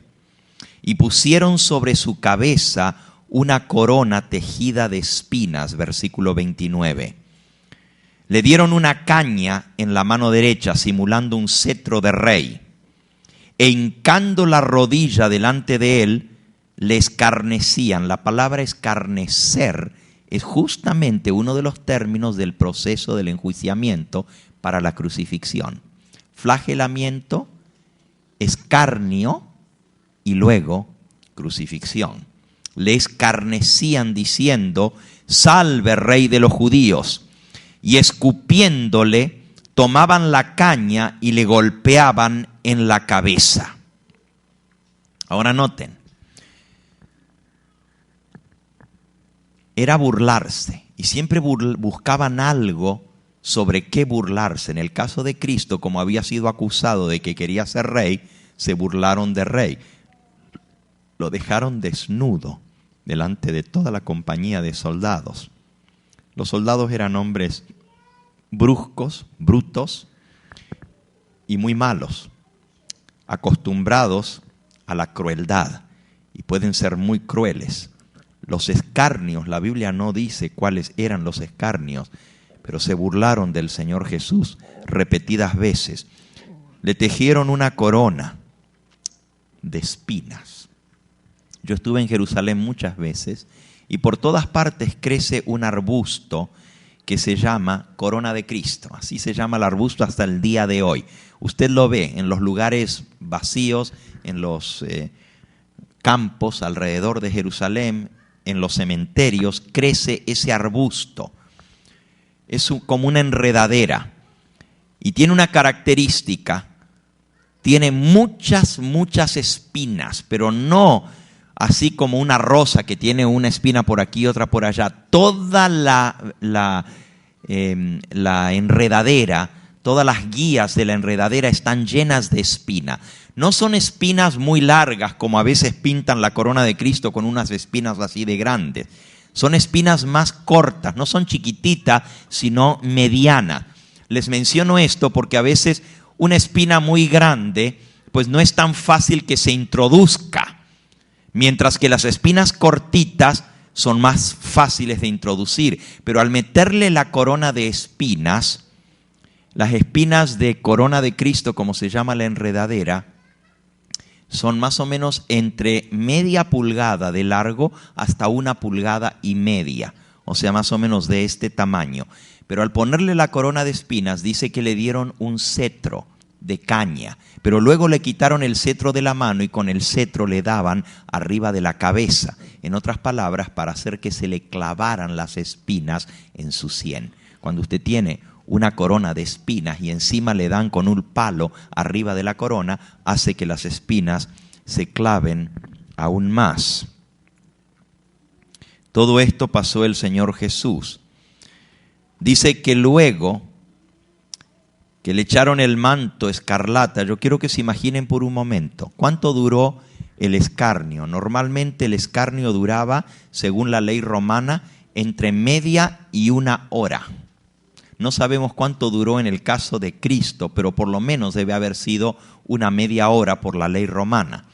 Y pusieron sobre su cabeza una corona tejida de espinas, versículo 29. Le dieron una caña en la mano derecha, simulando un cetro de rey. E hincando la rodilla delante de él, le escarnecían. La palabra escarnecer es justamente uno de los términos del proceso del enjuiciamiento para la crucifixión. Flagelamiento, escarnio y luego crucifixión. Le escarnecían diciendo: salve, rey de los judíos. Y escupiéndole, tomaban la caña y le golpeaban en la cabeza. Ahora noten, era burlarse, y siempre buscaban algo sobre qué burlarse. En el caso de Cristo, como había sido acusado de que quería ser rey, se burlaron de rey. Lo dejaron desnudo delante de toda la compañía de soldados. Los soldados eran hombres bruscos, brutos y muy malos, acostumbrados a la crueldad, y pueden ser muy crueles. Los escarnios, la Biblia no dice cuáles eran los escarnios, pero se burlaron del Señor Jesús repetidas veces. Le tejieron una corona de espinas. Yo estuve en Jerusalén muchas veces y por todas partes crece un arbusto que se llama corona de Cristo. Así se llama el arbusto hasta el día de hoy. Usted lo ve en los lugares vacíos, en los campos alrededor de Jerusalén, en los cementerios, crece ese arbusto. Es como una enredadera y tiene una característica. Tiene muchas espinas, pero no así como una rosa que tiene una espina por aquí y otra por allá. Toda la enredadera, todas las guías de la enredadera están llenas de espina. No son espinas muy largas como a veces pintan la corona de Cristo con unas espinas así de grandes. Son espinas más cortas, no son chiquititas, sino medianas. Les menciono esto porque a veces una espina muy grande pues no es tan fácil que se introduzca, mientras que las espinas cortitas son más fáciles de introducir. Pero al meterle la corona de espinas, las espinas de corona de Cristo, como se llama la enredadera, son más o menos entre media pulgada de largo hasta 1,5 pulgadas, o sea, más o menos de este tamaño. Pero al ponerle la corona de espinas, dice que le dieron un cetro de caña, pero luego le quitaron el cetro de la mano y con el cetro le daban arriba de la cabeza. En otras palabras, para hacer que se le clavaran las espinas en su sien. Cuando usted tiene una corona de espinas y encima le dan con un palo arriba de la corona, hace que las espinas se claven aún más. Todo esto pasó el Señor Jesús. Dice que luego que le echaron el manto escarlata, yo quiero que se imaginen por un momento, ¿cuánto duró el escarnio? Normalmente el escarnio duraba, según la ley romana, entre media y 1 hora. No sabemos cuánto duró en el caso de Cristo, pero por lo menos debe haber sido una media hora por la ley romana.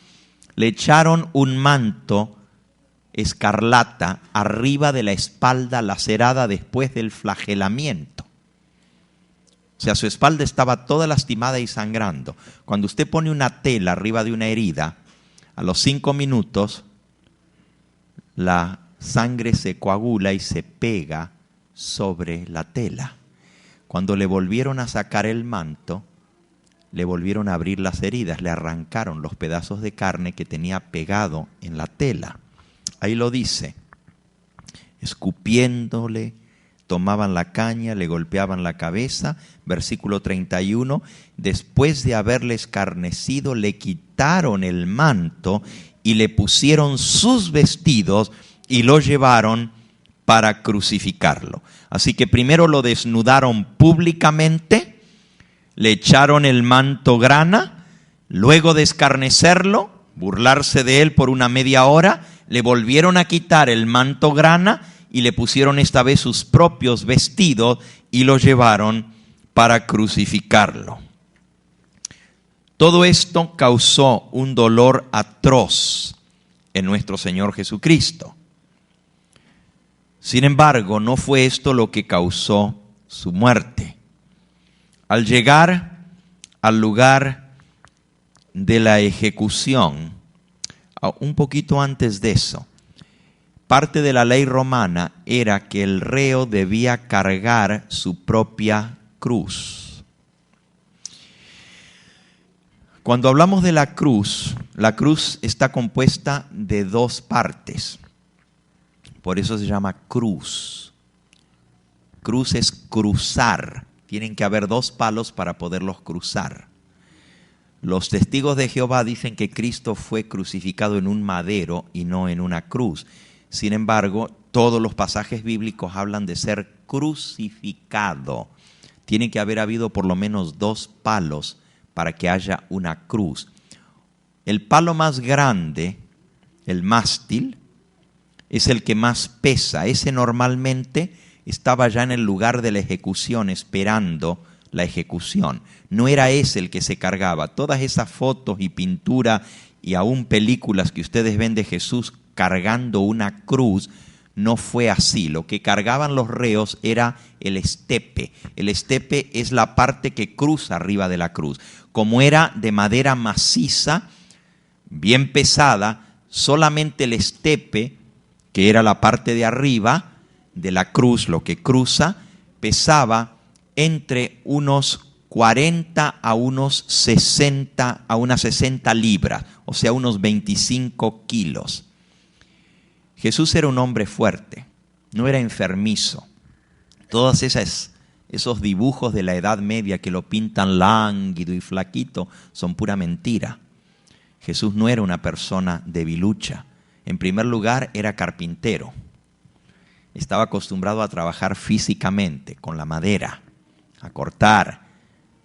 Le echaron un manto escarlata arriba de la espalda lacerada después del flagelamiento. O sea, su espalda estaba toda lastimada y sangrando. Cuando usted pone una tela arriba de una herida, a los 5 minutos la sangre se coagula y se pega sobre la tela. Cuando le volvieron a sacar el manto, le volvieron a abrir las heridas, le arrancaron los pedazos de carne que tenía pegado en la tela. Ahí lo dice, escupiéndole, tomaban la caña, le golpeaban la cabeza. Versículo 31, después de haberle escarnecido, le quitaron el manto y le pusieron sus vestidos y lo llevaron para crucificarlo. Así que primero lo desnudaron públicamente, le echaron el manto grana, luego de escarnecerlo, burlarse de él por una media hora, le volvieron a quitar el manto grana y le pusieron esta vez sus propios vestidos y lo llevaron para crucificarlo. Todo esto causó un dolor atroz en nuestro Señor Jesucristo. Sin embargo, no fue esto lo que causó su muerte. Al llegar al lugar de la ejecución, un poquito antes de eso, parte de la ley romana era que el reo debía cargar su propia cruz. Cuando hablamos de la cruz está compuesta de 2 partes. Por eso se llama cruz. Cruz es cruzar. Tienen que haber 2 palos para poderlos cruzar. Los testigos de Jehová dicen que Cristo fue crucificado en un madero y no en una cruz. Sin embargo, todos los pasajes bíblicos hablan de ser crucificado. Tiene que haber habido por lo menos 2 palos para que haya una cruz. El palo más grande, el mástil, es el que más pesa. Ese normalmente estaba ya en el lugar de la ejecución esperando la ejecución. No era ese el que se cargaba. Todas esas fotos y pintura y aún películas que ustedes ven de Jesús cargando una cruz, no fue así. Lo que cargaban los reos era el estepe. El estepe es la parte que cruza arriba de la cruz. Como era de madera maciza, bien pesada, solamente el estepe que era la parte de arriba de la cruz, lo que cruza, pesaba entre unos 40 a unos 60, a unas 60 libras, o sea, unos 25 kilos. Jesús era un hombre fuerte, no era enfermizo. Todos esos dibujos de la Edad Media que lo pintan lánguido y flaquito son pura mentira. Jesús no era una persona debilucha. En primer lugar, era carpintero. Estaba acostumbrado a trabajar físicamente con la madera, a cortar,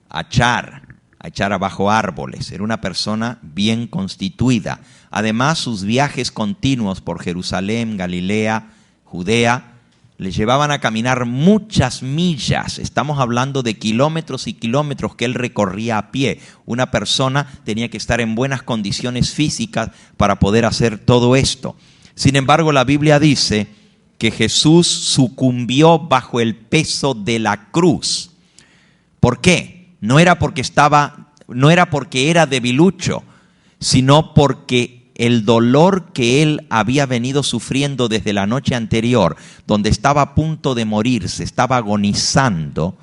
a echar abajo árboles. Era una persona bien constituida. Además, sus viajes continuos por Jerusalén, Galilea, Judea, le llevaban a caminar muchas millas. Estamos hablando de kilómetros y kilómetros que él recorría a pie. Una persona tenía que estar en buenas condiciones físicas para poder hacer todo esto. Sin embargo, la Biblia dice que Jesús sucumbió bajo el peso de la cruz. ¿Por qué? No era porque era debilucho, sino porque el dolor que él había venido sufriendo desde la noche anterior, donde estaba a punto de morirse, estaba agonizando,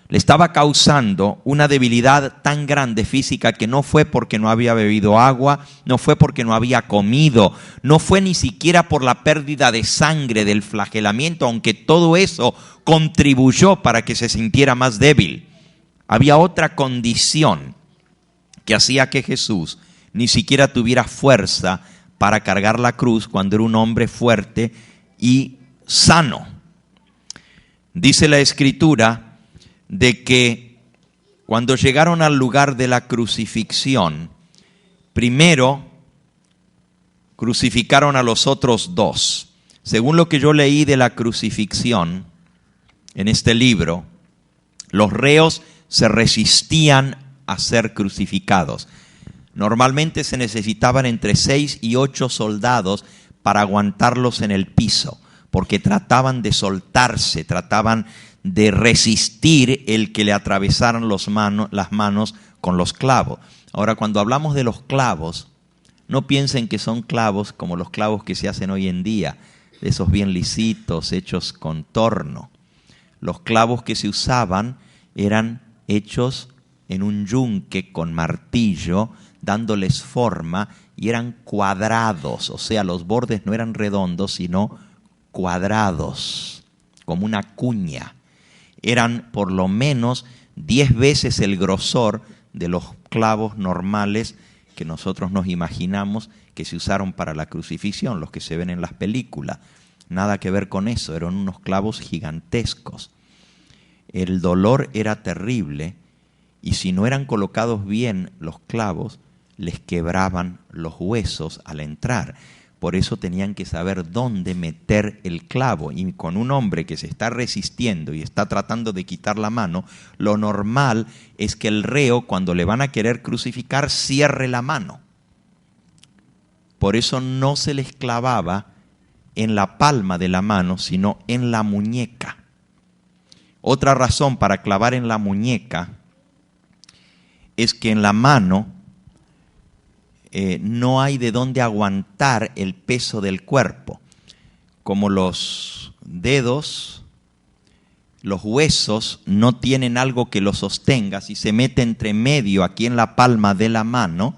le estaba causando una debilidad tan grande física que no fue porque no había bebido agua, no fue porque no había comido, no fue ni siquiera por la pérdida de sangre del flagelamiento, aunque todo eso contribuyó para que se sintiera más débil. Había otra condición que hacía que Jesús ni siquiera tuviera fuerza para cargar la cruz cuando era un hombre fuerte y sano. Dice la Escritura de que cuando llegaron al lugar de la crucifixión, primero crucificaron a los otros dos. Según lo que yo leí de la crucifixión en este libro, los reos se resistían a ser crucificados. Normalmente se necesitaban entre 6 y 8 soldados para aguantarlos en el piso, porque trataban de soltarse, trataban de resistir el que le atravesaran las manos con los clavos. Ahora, cuando hablamos de los clavos, no piensen que son clavos como los clavos que se hacen hoy en día, esos bien lisitos, hechos con torno. Los clavos que se usaban eran hechos en un yunque con martillo, dándoles forma, y eran cuadrados, o sea, los bordes no eran redondos, sino cuadrados, como una cuña. Eran por lo menos 10 veces el grosor de los clavos normales que nosotros nos imaginamos que se usaron para la crucifixión, los que se ven en las películas. Nada que ver con eso, eran unos clavos gigantescos. El dolor era terrible, y si no eran colocados bien los clavos, les quebraban los huesos al entrar. Por eso tenían que saber dónde meter el clavo. Y con un hombre que se está resistiendo y está tratando de quitar la mano, lo normal es que el reo, cuando le van a querer crucificar, cierre la mano. Por eso no se les clavaba en la palma de la mano, sino en la muñeca. Otra razón para clavar en la muñeca es que en la mano no hay de dónde aguantar el peso del cuerpo. Como los dedos, los huesos no tienen algo que los sostenga, si se mete entre medio aquí en la palma de la mano,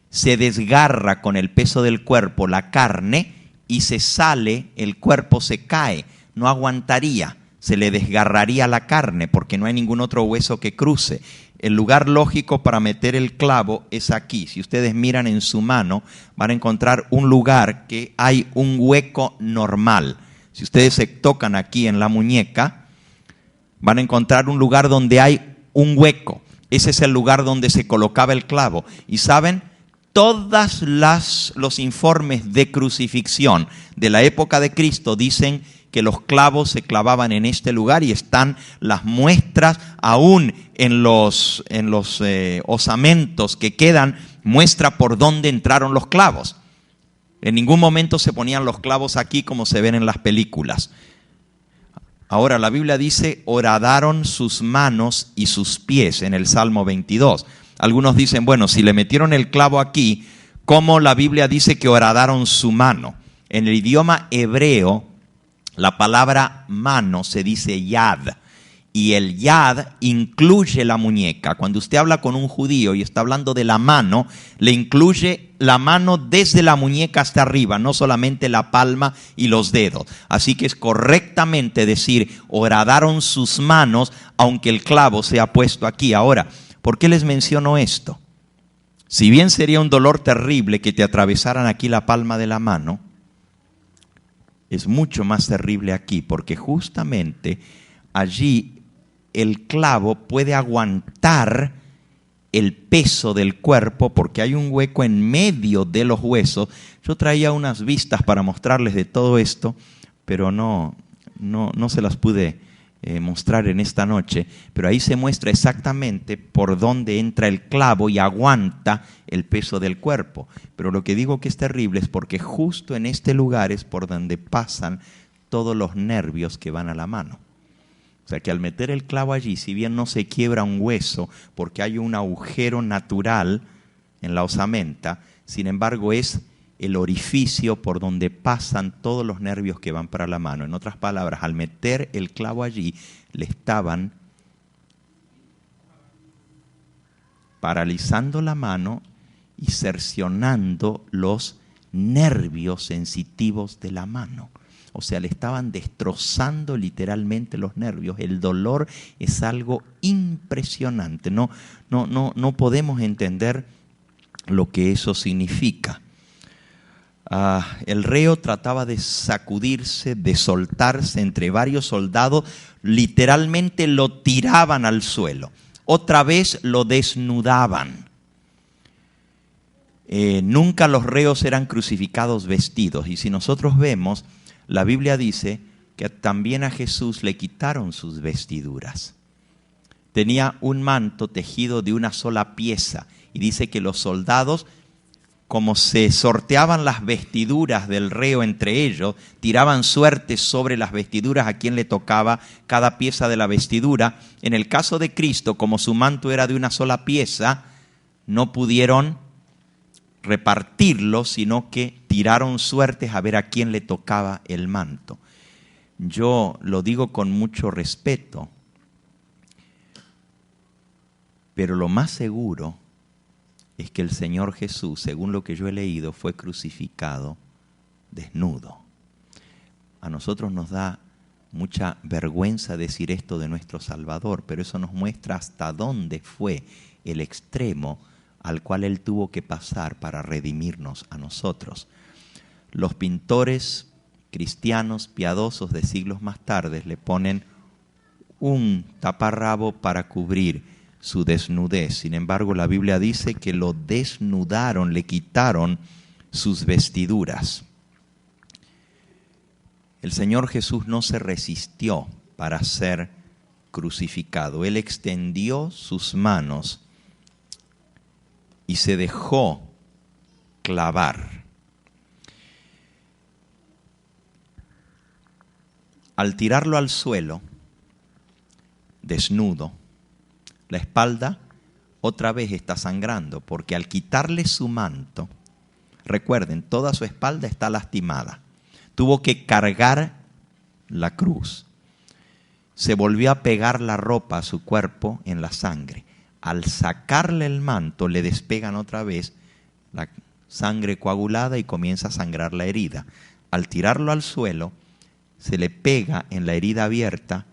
se desgarra con el peso del cuerpo la carne y se sale, el cuerpo se cae, no aguantaría, se le desgarraría la carne porque no hay ningún otro hueso que cruce. El lugar lógico para meter el clavo es aquí. Si ustedes miran en su mano, van a encontrar un lugar que hay un hueco normal. Si ustedes se tocan aquí en la muñeca, van a encontrar un lugar donde hay un hueco. Ese es el lugar donde se colocaba el clavo. Y saben, todos los informes de crucifixión de la época de Cristo dicen que los clavos se clavaban en este lugar, y están las muestras aún en los osamentos que quedan, muestra por dónde entraron los clavos. En ningún momento se ponían los clavos aquí como se ven en las películas. Ahora, la Biblia dice, horadaron sus manos y sus pies en el Salmo 22. Algunos dicen, bueno, si le metieron el clavo aquí, ¿cómo la Biblia dice que horadaron su mano? En el idioma hebreo, la palabra mano se dice yad. Y el yad incluye la muñeca. Cuando usted habla con un judío y está hablando de la mano, le incluye la mano desde la muñeca hasta arriba, no solamente la palma y los dedos. Así que es correctamente decir, horadaron sus manos, aunque el clavo sea puesto aquí. Ahora, ¿por qué les menciono esto? Si bien sería un dolor terrible que te atravesaran aquí la palma de la mano, es mucho más terrible aquí, porque justamente allí el clavo puede aguantar el peso del cuerpo porque hay un hueco en medio de los huesos. Yo traía unas vistas para mostrarles de todo esto, pero no se las pude mostrar en esta noche. Pero ahí se muestra exactamente por dónde entra el clavo y aguanta el peso del cuerpo. Pero lo que digo que es terrible es porque justo en este lugar es por donde pasan todos los nervios que van a la mano. O sea que al meter el clavo allí, si bien no se quiebra un hueso porque hay un agujero natural en la osamenta, sin embargo es el orificio por donde pasan todos los nervios que van para la mano. En otras palabras, al meter el clavo allí, le estaban paralizando la mano y cercionando los nervios sensitivos de la mano. O sea, le estaban destrozando literalmente los nervios. El dolor es algo impresionante. No podemos entender lo que eso significa. El reo trataba de sacudirse, de soltarse entre varios soldados. Literalmente lo tiraban al suelo. Otra vez lo desnudaban. Nunca los reos eran crucificados vestidos. Y si nosotros vemos, la Biblia dice que también a Jesús le quitaron sus vestiduras. Tenía un manto tejido de una sola pieza. Y dice que los soldados, como se sorteaban las vestiduras del reo entre ellos, tiraban suertes sobre las vestiduras a quien le tocaba cada pieza de la vestidura. En el caso de Cristo, como su manto era de una sola pieza, no pudieron repartirlo, sino que tiraron suertes a ver a quién le tocaba el manto. Yo lo digo con mucho respeto, pero lo más seguro es que el Señor Jesús, según lo que yo he leído, fue crucificado desnudo. A nosotros nos da mucha vergüenza decir esto de nuestro Salvador, pero eso nos muestra hasta dónde fue el extremo al cual Él tuvo que pasar para redimirnos a nosotros. Los pintores cristianos piadosos de siglos más tarde le ponen un taparrabo para cubrir su desnudez. Sin embargo, la Biblia dice que lo desnudaron, le quitaron sus vestiduras. El Señor Jesús no se resistió para ser crucificado. Él extendió sus manos y se dejó clavar. Al tirarlo al suelo, desnudo, la espalda otra vez está sangrando, porque al quitarle su manto, recuerden, toda su espalda está lastimada. Tuvo que cargar la cruz. Se volvió a pegar la ropa a su cuerpo en la sangre. Al sacarle el manto, le despegan otra vez la sangre coagulada y comienza a sangrar la herida. Al tirarlo al suelo, se le pega en la herida abierta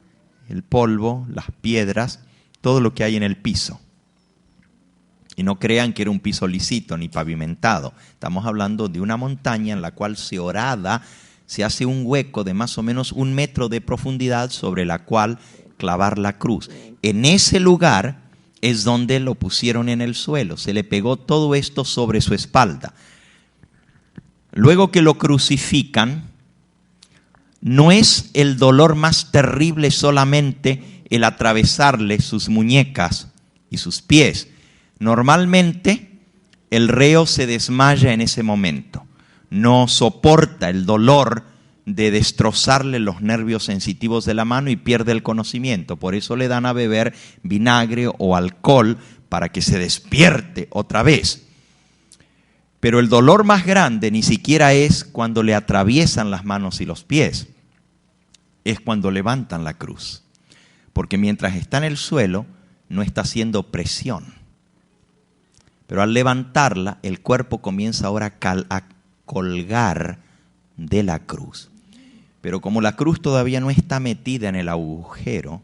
el polvo, las piedras, todo lo que hay en el piso. Y no crean que era un piso lisito ni pavimentado. Estamos hablando de una montaña en la cual se horada, se hace un hueco de más o menos 1 metro de profundidad sobre la cual clavar la cruz. En ese lugar es donde lo pusieron en el suelo. Se le pegó todo esto sobre su espalda. Luego que lo crucifican, no es el dolor más terrible solamente el atravesarle sus muñecas y sus pies. Normalmente el reo se desmaya en ese momento. No soporta el dolor de destrozarle los nervios sensitivos de la mano y pierde el conocimiento. Por eso le dan a beber vinagre o alcohol para que se despierte otra vez. Pero el dolor más grande ni siquiera es cuando le atraviesan las manos y los pies, es cuando levantan la cruz. Porque mientras está en el suelo, no está haciendo presión. Pero al levantarla, el cuerpo comienza ahora a colgar de la cruz. Pero como la cruz todavía no está metida en el agujero,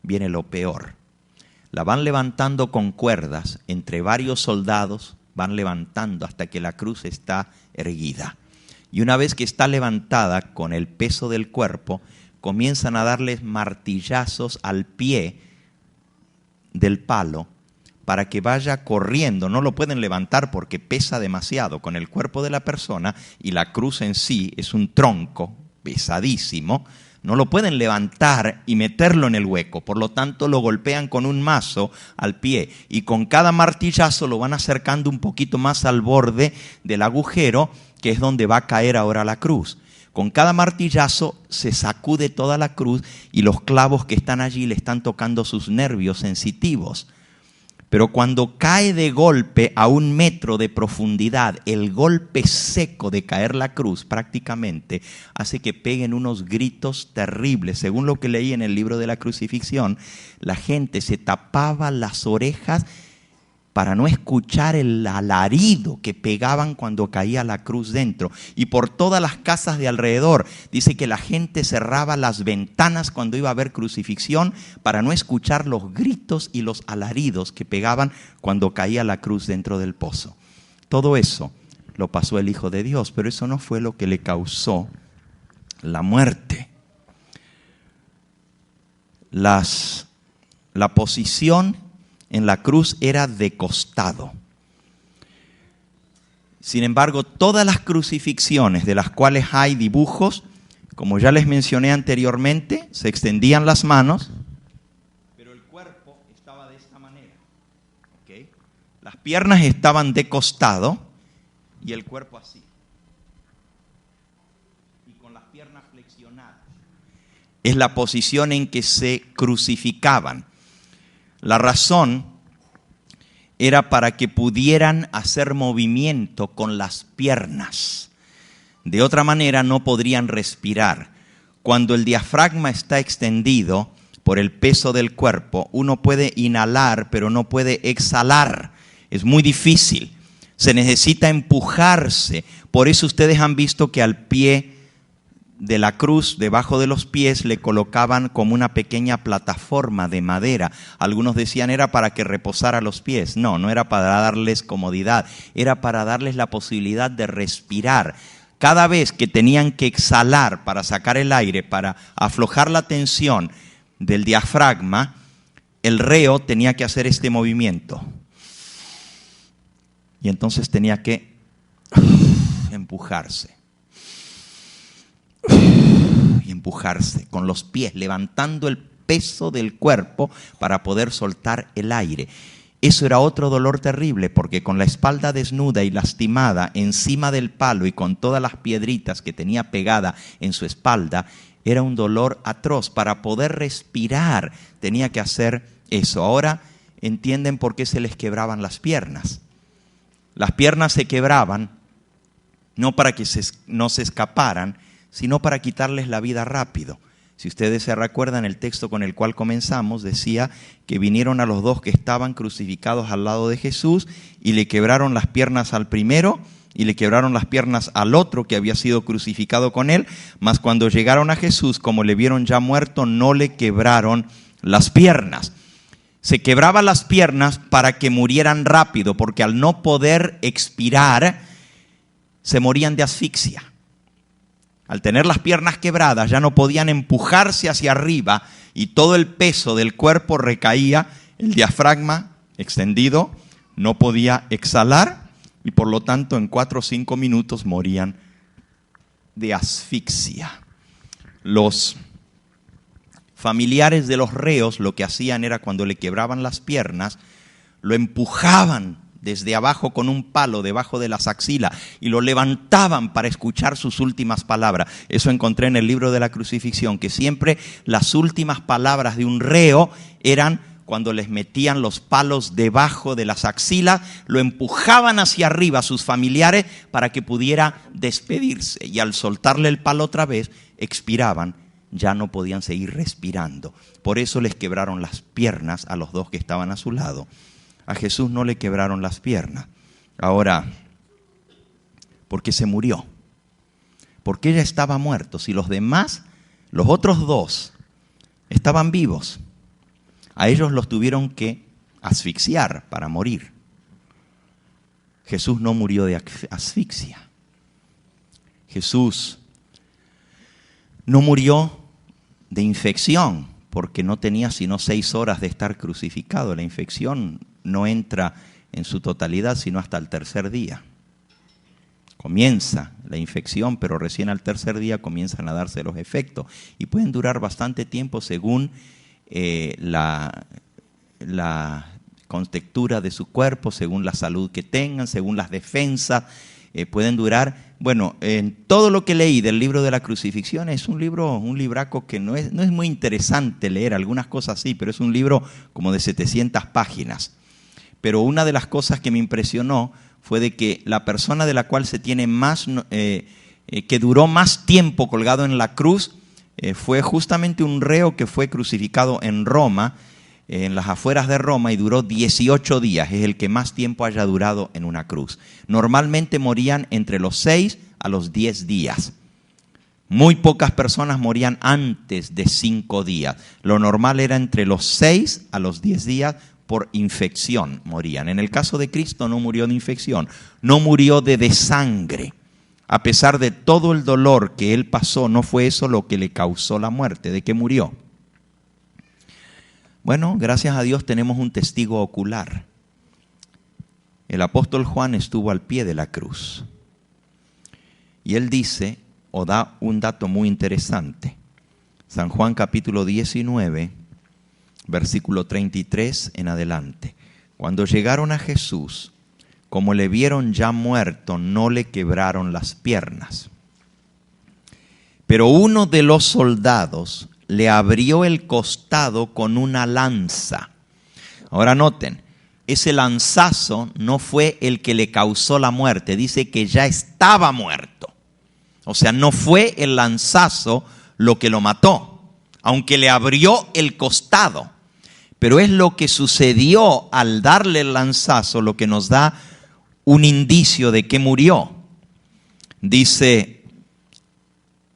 viene lo peor. La van levantando con cuerdas entre varios soldados, van levantando hasta que la cruz está erguida. Y una vez que está levantada con el peso del cuerpo, comienzan a darles martillazos al pie del palo para que vaya corriendo. No lo pueden levantar porque pesa demasiado con el cuerpo de la persona y la cruz en sí es un tronco pesadísimo. No lo pueden levantar y meterlo en el hueco, por lo tanto lo golpean con un mazo al pie y con cada martillazo lo van acercando un poquito más al borde del agujero, que es donde va a caer ahora la cruz. Con cada martillazo se sacude toda la cruz y los clavos que están allí le están tocando sus nervios sensitivos. Pero cuando cae de golpe a 1 metro de profundidad, el golpe seco de caer la cruz prácticamente hace que peguen unos gritos terribles. Según lo que leí en el libro de la crucifixión, la gente se tapaba las orejas para no escuchar el alarido que pegaban cuando caía la cruz dentro. Y por todas las casas de alrededor, dice que la gente cerraba las ventanas cuando iba a haber crucifixión para no escuchar los gritos y los alaridos que pegaban cuando caía la cruz dentro del pozo. Todo eso lo pasó el Hijo de Dios, pero eso no fue lo que le causó la muerte. La posición en la cruz era de costado. Sin embargo, todas las crucifixiones de las cuales hay dibujos, como ya les mencioné anteriormente, se extendían las manos, pero el cuerpo estaba de esta manera. ¿Okay? Las piernas estaban de costado y el cuerpo así. Y con las piernas flexionadas. Es la posición en que se crucificaban. La razón era para que pudieran hacer movimiento con las piernas. De otra manera no podrían respirar. Cuando el diafragma está extendido por el peso del cuerpo, uno puede inhalar, pero no puede exhalar. Es muy difícil. Se necesita empujarse. Por eso ustedes han visto que al pie de la cruz, debajo de los pies, le colocaban como una pequeña plataforma de madera. Algunos decían era para que reposara los pies. No, no era para darles comodidad, era para darles la posibilidad de respirar. Cada vez que tenían que exhalar para sacar el aire, para aflojar la tensión del diafragma, el reo tenía que hacer este movimiento. Y entonces tenía que empujarse. Y empujarse con los pies, levantando el peso del cuerpo para poder soltar el aire. Eso era otro dolor terrible, porque con la espalda desnuda y lastimada encima del palo y con todas las piedritas que tenía pegada en su espalda, era un dolor atroz. Para poder respirar tenía que hacer eso. Ahora entienden por qué se les quebraban las piernas. Las piernas se quebraban no para que no se escaparan, sino para quitarles la vida rápido. Si ustedes se recuerdan, el texto con el cual comenzamos decía que vinieron a los dos que estaban crucificados al lado de Jesús y le quebraron las piernas al primero y le quebraron las piernas al otro que había sido crucificado con él, mas cuando llegaron a Jesús, como le vieron ya muerto, no le quebraron las piernas. Se quebraban las piernas para que murieran rápido, porque al no poder expirar, se morían de asfixia. Al tener las piernas quebradas ya no podían empujarse hacia arriba y todo el peso del cuerpo recaía, el diafragma extendido, no podía exhalar y por lo tanto en 4 o 5 minutos morían de asfixia. Los familiares de los reos lo que hacían era cuando le quebraban las piernas, lo empujaban desde abajo con un palo debajo de las axilas y lo levantaban para escuchar sus últimas palabras. Eso encontré en el libro de la crucifixión, que siempre las últimas palabras de un reo eran cuando les metían los palos debajo de las axilas, lo empujaban hacia arriba a sus familiares para que pudiera despedirse. Y al soltarle el palo otra vez, expiraban, ya no podían seguir respirando. Por eso les quebraron las piernas a los dos que estaban a su lado. A Jesús no le quebraron las piernas. Ahora, porque se murió. Porque ella estaba muerto. Si los demás, los otros dos, estaban vivos, a ellos los tuvieron que asfixiar para morir. Jesús no murió de asfixia. Jesús no murió de infección, porque no tenía sino 6 horas de estar crucificado. La infección no entra en su totalidad sino hasta el 3er día. Comienza la infección, pero recién al 3er día comienzan a darse los efectos. Y pueden durar bastante tiempo según la contextura de su cuerpo, según la salud que tengan, según las defensas. Pueden durar, bueno, en todo lo que leí del libro de la crucifixión, es un libraco que no es muy interesante leer, algunas cosas sí, pero es un libro como de 700 páginas. Pero una de las cosas que me impresionó fue de que la persona de la cual se tiene más, que duró más tiempo colgado en la cruz, fue justamente un reo que fue crucificado en Roma, en las afueras de Roma, y duró 18 días. Es el que más tiempo haya durado en una cruz. Normalmente morían entre los 6 a los 10 días. Muy pocas personas morían antes de 5 días. Lo normal era entre los 6 a los 10 días por infección morían. En el caso de Cristo no murió de infección, no murió de desangre. A pesar de todo el dolor que él pasó, no fue eso lo que le causó la muerte. ¿De qué murió? Bueno, gracias a Dios tenemos un testigo ocular. El apóstol Juan estuvo al pie de la cruz. Y él dice, o da un dato muy interesante. San Juan capítulo 19, versículo 33 en adelante. Cuando llegaron a Jesús, como le vieron ya muerto, no le quebraron las piernas. Pero uno de los soldados le abrió el costado con una lanza. Ahora noten, ese lanzazo no fue el que le causó la muerte. Dice que ya estaba muerto. O sea, no fue el lanzazo lo que lo mató, aunque le abrió el costado. Pero es lo que sucedió al darle el lanzazo lo que nos da un indicio de que murió. Dice,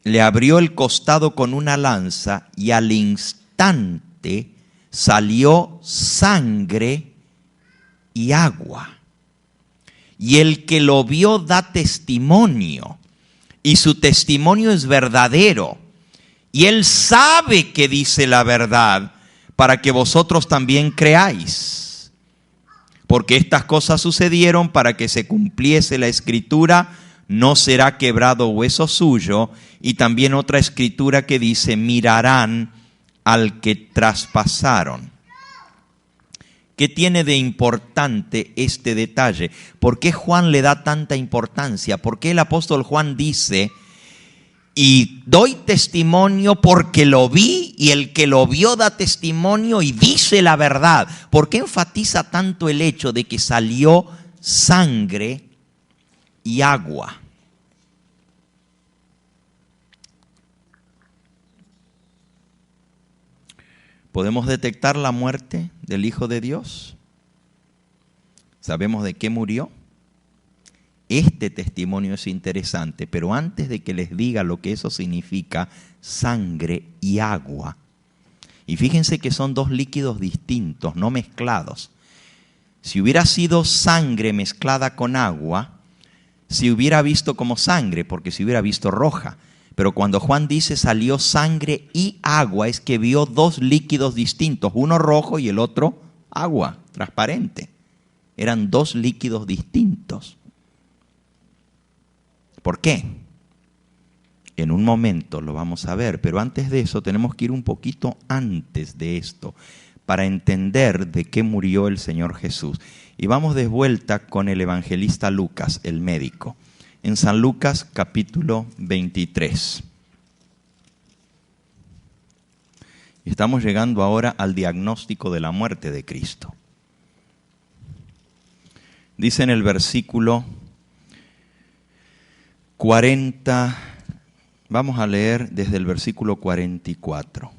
le abrió el costado con una lanza y al instante salió sangre y agua. Y el que lo vio da testimonio, y su testimonio es verdadero. Y él sabe que dice la verdad, para que vosotros también creáis. Porque estas cosas sucedieron para que se cumpliese la escritura, no será quebrado hueso suyo, y también otra escritura que dice, mirarán al que traspasaron. ¿Qué tiene de importante este detalle? ¿Por qué Juan le da tanta importancia? ¿Por qué el apóstol Juan dice, y doy testimonio porque lo vi, y el que lo vio da testimonio y dice la verdad? ¿Por qué enfatiza tanto el hecho de que salió sangre y agua? ¿Podemos detectar la muerte del Hijo de Dios? ¿Sabemos de qué murió? Este testimonio es interesante, pero antes de que les diga lo que eso significa, sangre y agua. Y fíjense que son dos líquidos distintos, no mezclados. Si hubiera sido sangre mezclada con agua, se hubiera visto como sangre, porque se hubiera visto roja. Pero cuando Juan dice salió sangre y agua, es que vio dos líquidos distintos, uno rojo y el otro agua, transparente. Eran dos líquidos distintos. ¿Por qué? En un momento lo vamos a ver, pero antes de eso tenemos que ir un poquito antes de esto para entender de qué murió el Señor Jesús. Y vamos de vuelta con el evangelista Lucas, el médico. En San Lucas capítulo 23. Y estamos llegando ahora al diagnóstico de la muerte de Cristo. Dice en el versículo 40, vamos a leer desde el versículo 44.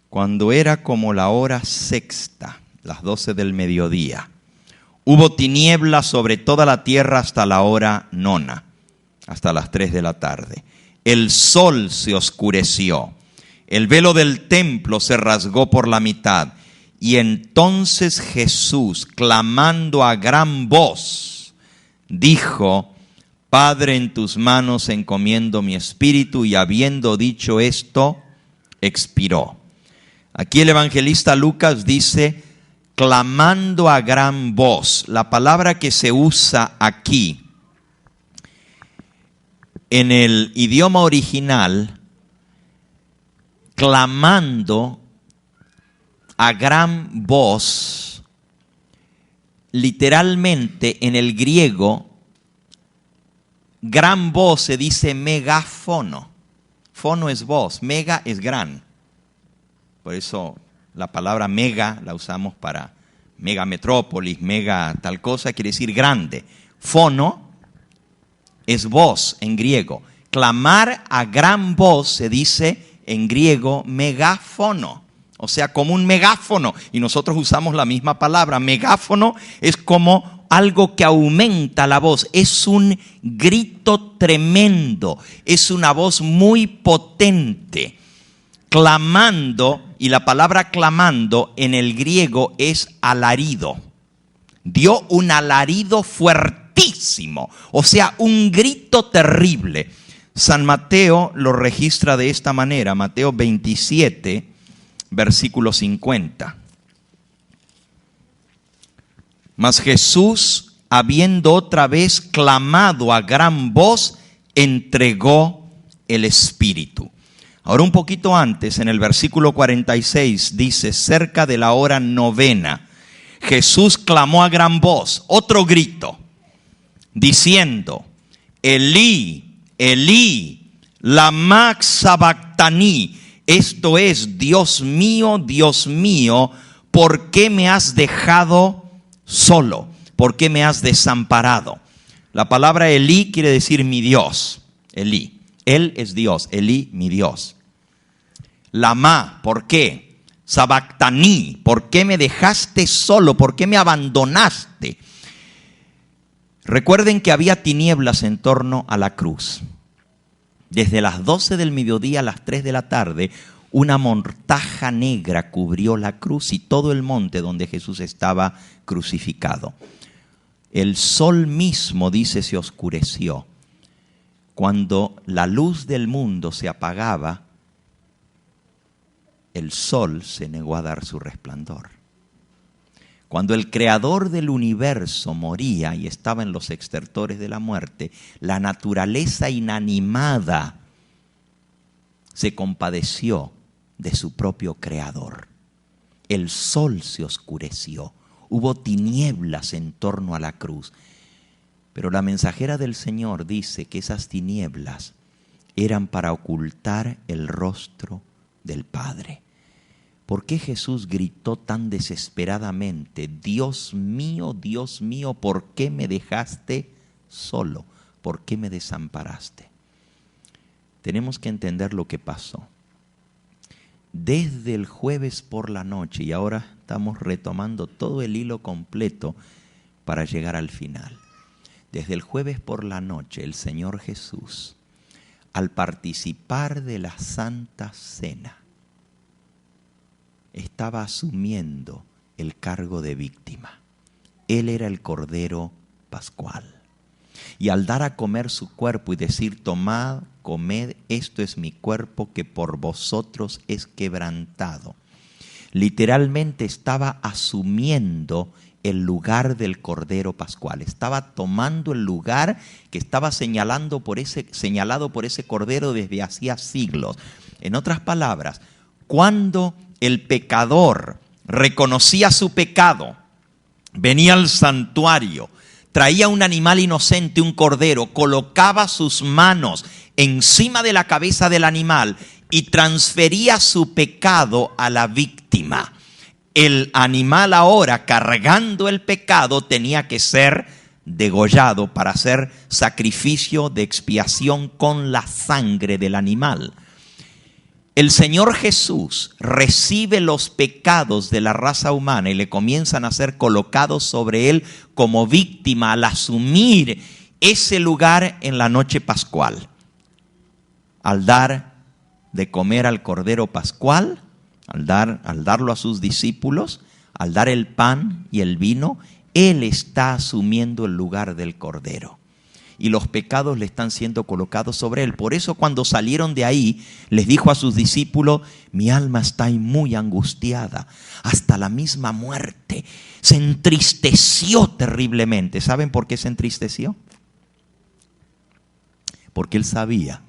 Cuando era como la hora sexta, las 12 del mediodía, hubo tinieblas sobre toda la tierra hasta la hora nona, hasta las 3 de la tarde. El sol se oscureció, el velo del templo se rasgó por la mitad, y entonces Jesús, clamando a gran voz, dijo: Padre, en tus manos encomiendo mi espíritu, y habiendo dicho esto, expiró. Aquí el evangelista Lucas dice, clamando a gran voz. La palabra que se usa aquí, en el idioma original, clamando a gran voz, literalmente en el griego, gran voz se dice megáfono. Fono es voz, mega es gran. Por eso la palabra mega la usamos para mega metrópolis, mega tal cosa, quiere decir grande. Fono es voz en griego. Clamar a gran voz se dice en griego megáfono. O sea, como un megáfono. Y nosotros usamos la misma palabra. Megáfono es como algo que aumenta la voz. Es un grito tremendo. Es una voz muy potente. Clamando, y la palabra clamando en el griego es alarido. Dio un alarido fuertísimo. O sea, un grito terrible. San Mateo lo registra de esta manera. Mateo 27, versículo 50. Mas Jesús, habiendo otra vez clamado a gran voz, entregó el Espíritu. Ahora un poquito antes, en el versículo 46, dice, cerca de la hora novena, Jesús clamó a gran voz, otro grito, diciendo, Elí, Elí, lama sabactani. Esto es, Dios mío, ¿por qué me has dejado solo? ¿Por qué me has desamparado? La palabra Elí quiere decir mi Dios. Elí, Él es Dios, Elí, mi Dios. Lama, ¿por qué? Sabactani, ¿por qué me dejaste solo? ¿Por qué me abandonaste? Recuerden que había tinieblas en torno a la cruz. Desde las 12 del mediodía a las 3 de la tarde, una mortaja negra cubrió la cruz y todo el monte donde Jesús estaba crucificado. El sol mismo, dice, se oscureció. Cuando la luz del mundo se apagaba, el sol se negó a dar su resplandor. Cuando el creador del universo moría y estaba en los estertores de la muerte, la naturaleza inanimada se compadeció de su propio creador. El sol se oscureció, hubo tinieblas en torno a la cruz. Pero la mensajera del Señor dice que esas tinieblas eran para ocultar el rostro del Padre. ¿Por qué Jesús gritó tan desesperadamente, Dios mío, ¿por qué me dejaste solo? ¿Por qué me desamparaste? Tenemos que entender lo que pasó. Desde el jueves por la noche, y ahora estamos retomando todo el hilo completo para llegar al final. Desde el jueves por la noche, el Señor Jesús, al participar de la Santa Cena, estaba asumiendo el cargo de víctima. Él era el Cordero Pascual. Y al dar a comer su cuerpo y decir, tomad, comed, esto es mi cuerpo que por vosotros es quebrantado, literalmente estaba asumiendo el lugar del Cordero Pascual. Estaba tomando el lugar que estaba señalado por ese Cordero desde hacía siglos. En otras palabras, cuando el pecador reconocía su pecado, venía al santuario, traía un animal inocente, un cordero, colocaba sus manos encima de la cabeza del animal y transfería su pecado a la víctima. El animal ahora, cargando el pecado, tenía que ser degollado para hacer sacrificio de expiación con la sangre del animal. El Señor Jesús recibe los pecados de la raza humana y le comienzan a ser colocados sobre él como víctima al asumir ese lugar en la noche pascual. Al dar de comer al Cordero Pascual, al darlo a sus discípulos, al dar el pan y el vino, Él está asumiendo el lugar del Cordero. Y los pecados le están siendo colocados sobre Él. Por eso cuando salieron de ahí, les dijo a sus discípulos: mi alma está muy angustiada, hasta la misma muerte. Se entristeció terriblemente. ¿Saben por qué se entristeció? Porque Él sabía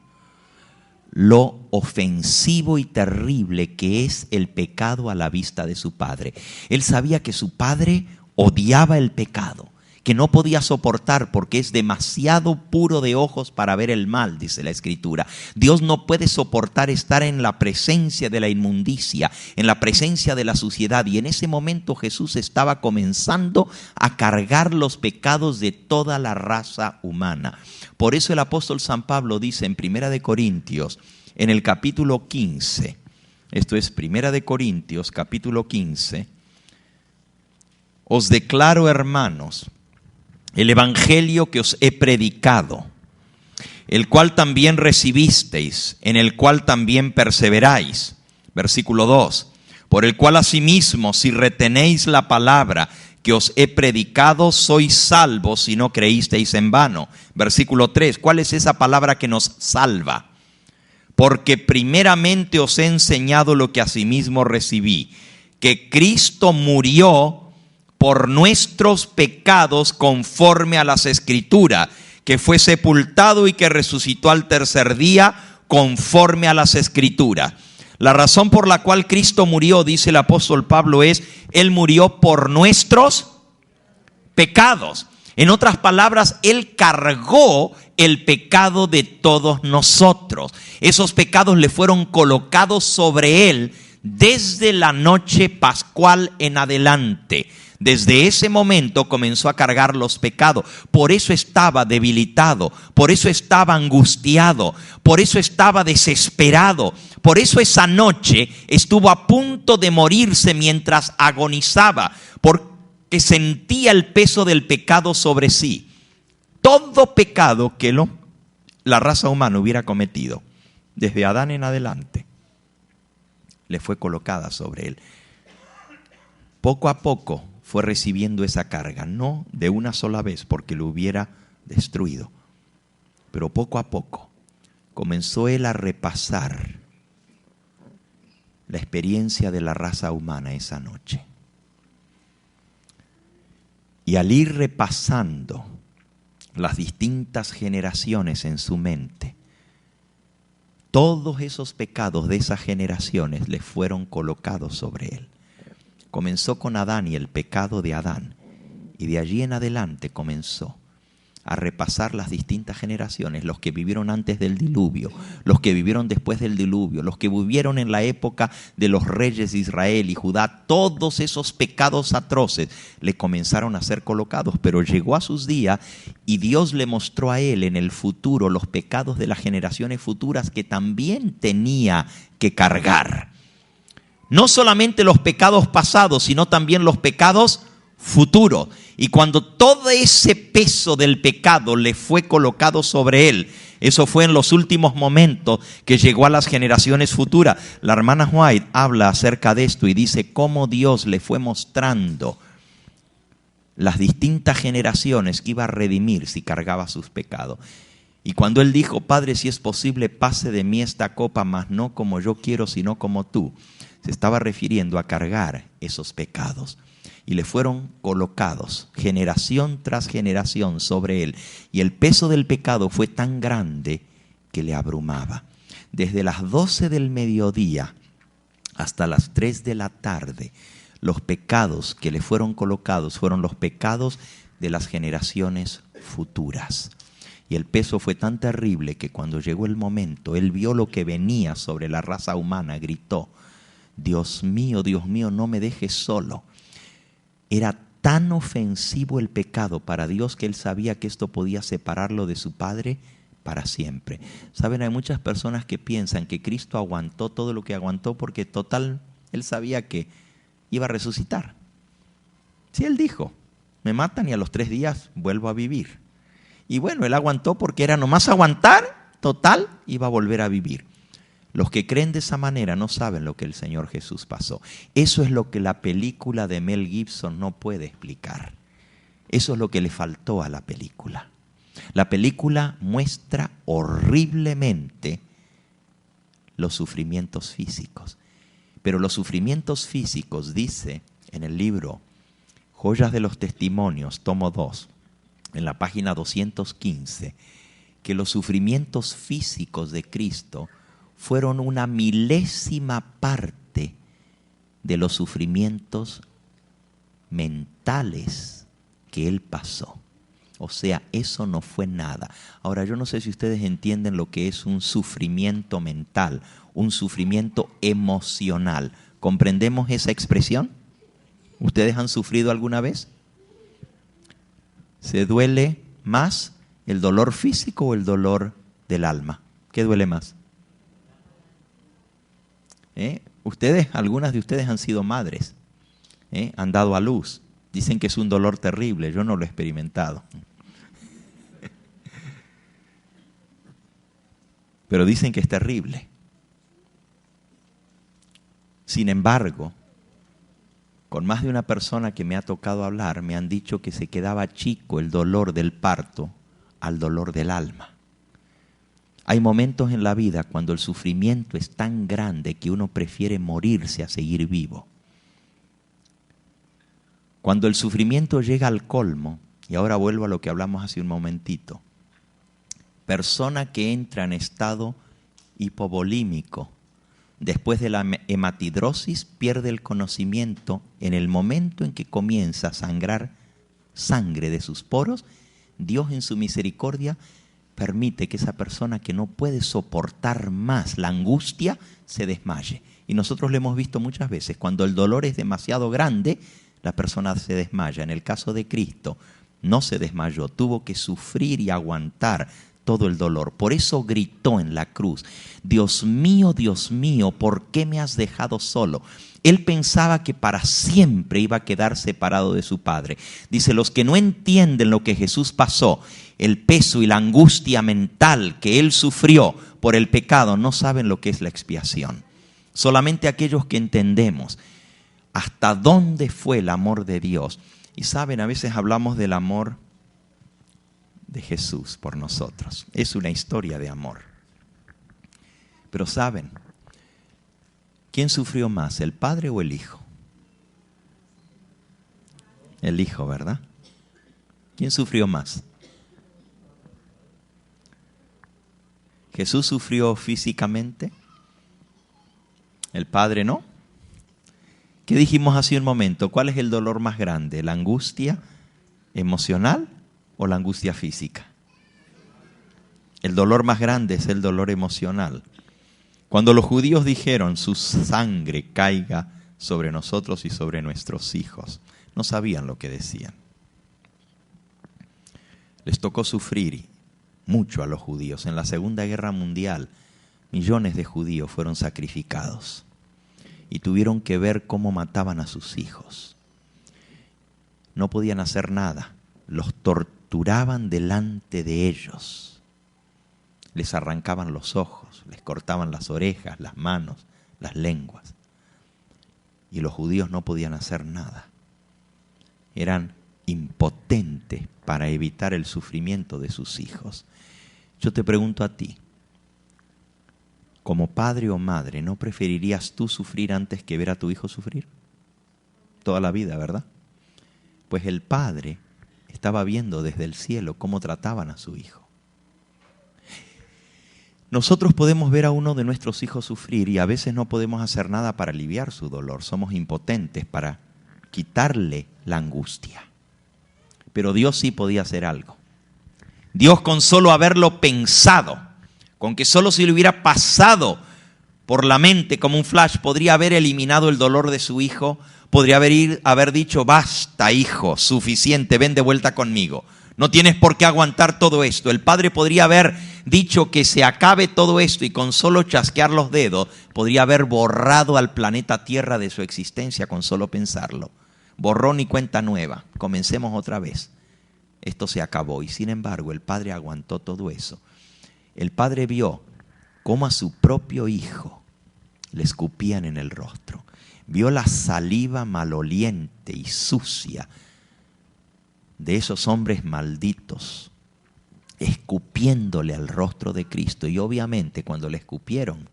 lo ofensivo y terrible que es el pecado a la vista de su Padre. Él sabía que su Padre odiaba el pecado, que no podía soportar porque es demasiado puro de ojos para ver el mal, dice la Escritura. Dios no puede soportar estar en la presencia de la inmundicia, en la presencia de la suciedad. Y en ese momento Jesús estaba comenzando a cargar los pecados de toda la raza humana. Por eso el apóstol San Pablo dice en 1 Corintios, en el capítulo 15, esto es 1 Corintios, capítulo 15, os declaro, hermanos, el evangelio que os he predicado, el cual también recibisteis, en el cual también perseveráis. Versículo 2, por el cual asimismo, si retenéis la palabra que os he predicado, sois salvos si no creísteis en vano. Versículo 3, ¿cuál es esa palabra que nos salva? Porque primeramente os he enseñado lo que asimismo recibí, que Cristo murió por nuestros pecados conforme a las Escrituras, que fue sepultado y que resucitó al tercer día conforme a las Escrituras. La razón por la cual Cristo murió, dice el apóstol Pablo, es: Él murió por nuestros pecados. En otras palabras, Él cargó el pecado de todos nosotros. Esos pecados le fueron colocados sobre Él desde la noche pascual en adelante. Desde ese momento comenzó a cargar los pecados. Por eso estaba debilitado, por eso estaba angustiado, por eso estaba desesperado. Por eso esa noche estuvo a punto de morirse mientras agonizaba, porque sentía el peso del pecado sobre sí. Todo pecado que la raza humana hubiera cometido, desde Adán en adelante, le fue colocada sobre él. Poco a poco fue recibiendo esa carga, no de una sola vez porque lo hubiera destruido, pero poco a poco comenzó él a repasar la experiencia de la raza humana esa noche. Y al ir repasando las distintas generaciones en su mente, todos esos pecados de esas generaciones le fueron colocados sobre él. Comenzó con Adán y el pecado de Adán, y de allí en adelante comenzó a repasar las distintas generaciones, los que vivieron antes del diluvio, los que vivieron después del diluvio, los que vivieron en la época de los reyes de Israel y Judá. Todos esos pecados atroces le comenzaron a ser colocados, pero llegó a sus días y Dios le mostró a él en el futuro los pecados de las generaciones futuras que también tenía que cargar. No solamente los pecados pasados, sino también los pecados futuros. Y cuando todo ese peso del pecado le fue colocado sobre él, eso fue en los últimos momentos que llegó a las generaciones futuras. La hermana White habla acerca de esto y dice cómo Dios le fue mostrando las distintas generaciones que iba a redimir si cargaba sus pecados. Y cuando él dijo: Padre, si es posible, pase de mí esta copa, mas no como yo quiero, sino como tú, se estaba refiriendo a cargar esos pecados. Y le fueron colocados generación tras generación sobre él. Y el peso del pecado fue tan grande que le abrumaba. Desde las 12 del mediodía hasta las 3 de la tarde, los pecados que le fueron colocados fueron los pecados de las generaciones futuras. Y el peso fue tan terrible que cuando llegó el momento, Él vio lo que venía sobre la raza humana, gritó, Dios mío, no me dejes solo. Era tan ofensivo el pecado para Dios que Él sabía que esto podía separarlo de su Padre para siempre. Saben, hay muchas personas que piensan que Cristo aguantó todo lo que aguantó porque total, Él sabía que iba a resucitar. Sí, Él dijo, me matan y a los 3 días vuelvo a vivir. Y bueno, Él aguantó porque era nomás aguantar, total, iba a volver a vivir. Los que creen de esa manera no saben lo que el Señor Jesús pasó. Eso es lo que la película de Mel Gibson no puede explicar. Eso es lo que le faltó a la película. La película muestra horriblemente los sufrimientos físicos. Pero los sufrimientos físicos, dice en el libro Joyas de los Testimonios, tomo 2, en la página 215, que los sufrimientos físicos de Cristo fueron una milésima parte de los sufrimientos mentales que Él pasó. O sea, eso no fue nada. Ahora, yo no sé si ustedes entienden lo que es un sufrimiento mental, un sufrimiento emocional. ¿Comprendemos esa expresión? ¿Ustedes han sufrido alguna vez? ¿Se duele más el dolor físico o el dolor del alma? ¿Qué duele más? Algunas de ustedes han sido madres, han dado a luz. Dicen que es un dolor terrible, yo no lo he experimentado. Pero dicen que es terrible. Sin embargo, con más de una persona que me ha tocado hablar, me han dicho que se quedaba chico el dolor del parto al dolor del alma. Hay momentos en la vida cuando el sufrimiento es tan grande que uno prefiere morirse a seguir vivo. Cuando el sufrimiento llega al colmo, y ahora vuelvo a lo que hablamos hace un momentito, persona que entra en estado hipovolímico, después de la hematidrosis pierde el conocimiento en el momento en que comienza a sangrar sangre de sus poros, Dios en su misericordia permite que esa persona que no puede soportar más la angustia se desmaye. Y nosotros lo hemos visto muchas veces, cuando el dolor es demasiado grande, la persona se desmaya. En el caso de Cristo, no se desmayó, tuvo que sufrir y aguantar todo el dolor. Por eso gritó en la cruz, Dios mío, ¿por qué me has dejado solo? Él pensaba que para siempre iba a quedar separado de su Padre. Dice, los que no entienden lo que Jesús pasó, el peso y la angustia mental que Él sufrió por el pecado, no saben lo que es la expiación. Solamente aquellos que entendemos hasta dónde fue el amor de Dios. Y saben, a veces hablamos del amor de Jesús por nosotros. Es una historia de amor. Pero saben, ¿quién sufrió más, el Padre o el Hijo? El Hijo, ¿verdad? ¿Quién sufrió más? ¿Jesús sufrió físicamente? ¿El Padre no? ¿Qué dijimos hace un momento? ¿Cuál es el dolor más grande? ¿La angustia emocional o la angustia física? El dolor más grande es el dolor emocional. Cuando los judíos dijeron, su sangre caiga sobre nosotros y sobre nuestros hijos, no sabían lo que decían. Les tocó sufrir mucho a los judíos. En la Segunda Guerra Mundial, millones de judíos fueron sacrificados y tuvieron que ver cómo mataban a sus hijos. No podían hacer nada, los torturaban delante de ellos. Les arrancaban los ojos, les cortaban las orejas, las manos, las lenguas. Y los judíos no podían hacer nada. Eran impotentes para evitar el sufrimiento de sus hijos. Yo te pregunto a ti, como padre o madre, ¿no preferirías tú sufrir antes que ver a tu hijo sufrir? Toda la vida, ¿verdad? Pues el padre estaba viendo desde el cielo cómo trataban a su hijo. Nosotros podemos ver a uno de nuestros hijos sufrir y a veces no podemos hacer nada para aliviar su dolor. Somos impotentes para quitarle la angustia. Pero Dios sí podía hacer algo. Dios, con solo haberlo pensado, con que solo se le hubiera pasado por la mente como un flash, podría haber eliminado el dolor de su hijo, podría haber dicho: basta, hijo, suficiente, ven de vuelta conmigo. No tienes por qué aguantar todo esto. El padre podría haber dicho que se acabe todo esto y con solo chasquear los dedos podría haber borrado al planeta Tierra de su existencia con solo pensarlo. Borrón y cuenta nueva. Comencemos otra vez. Esto se acabó y sin embargo el padre aguantó todo eso. El padre vio cómo a su propio hijo le escupían en el rostro. Vio la saliva maloliente y sucia de esos hombres malditos escupiéndole al rostro de Cristo. Y obviamente cuando le escupieron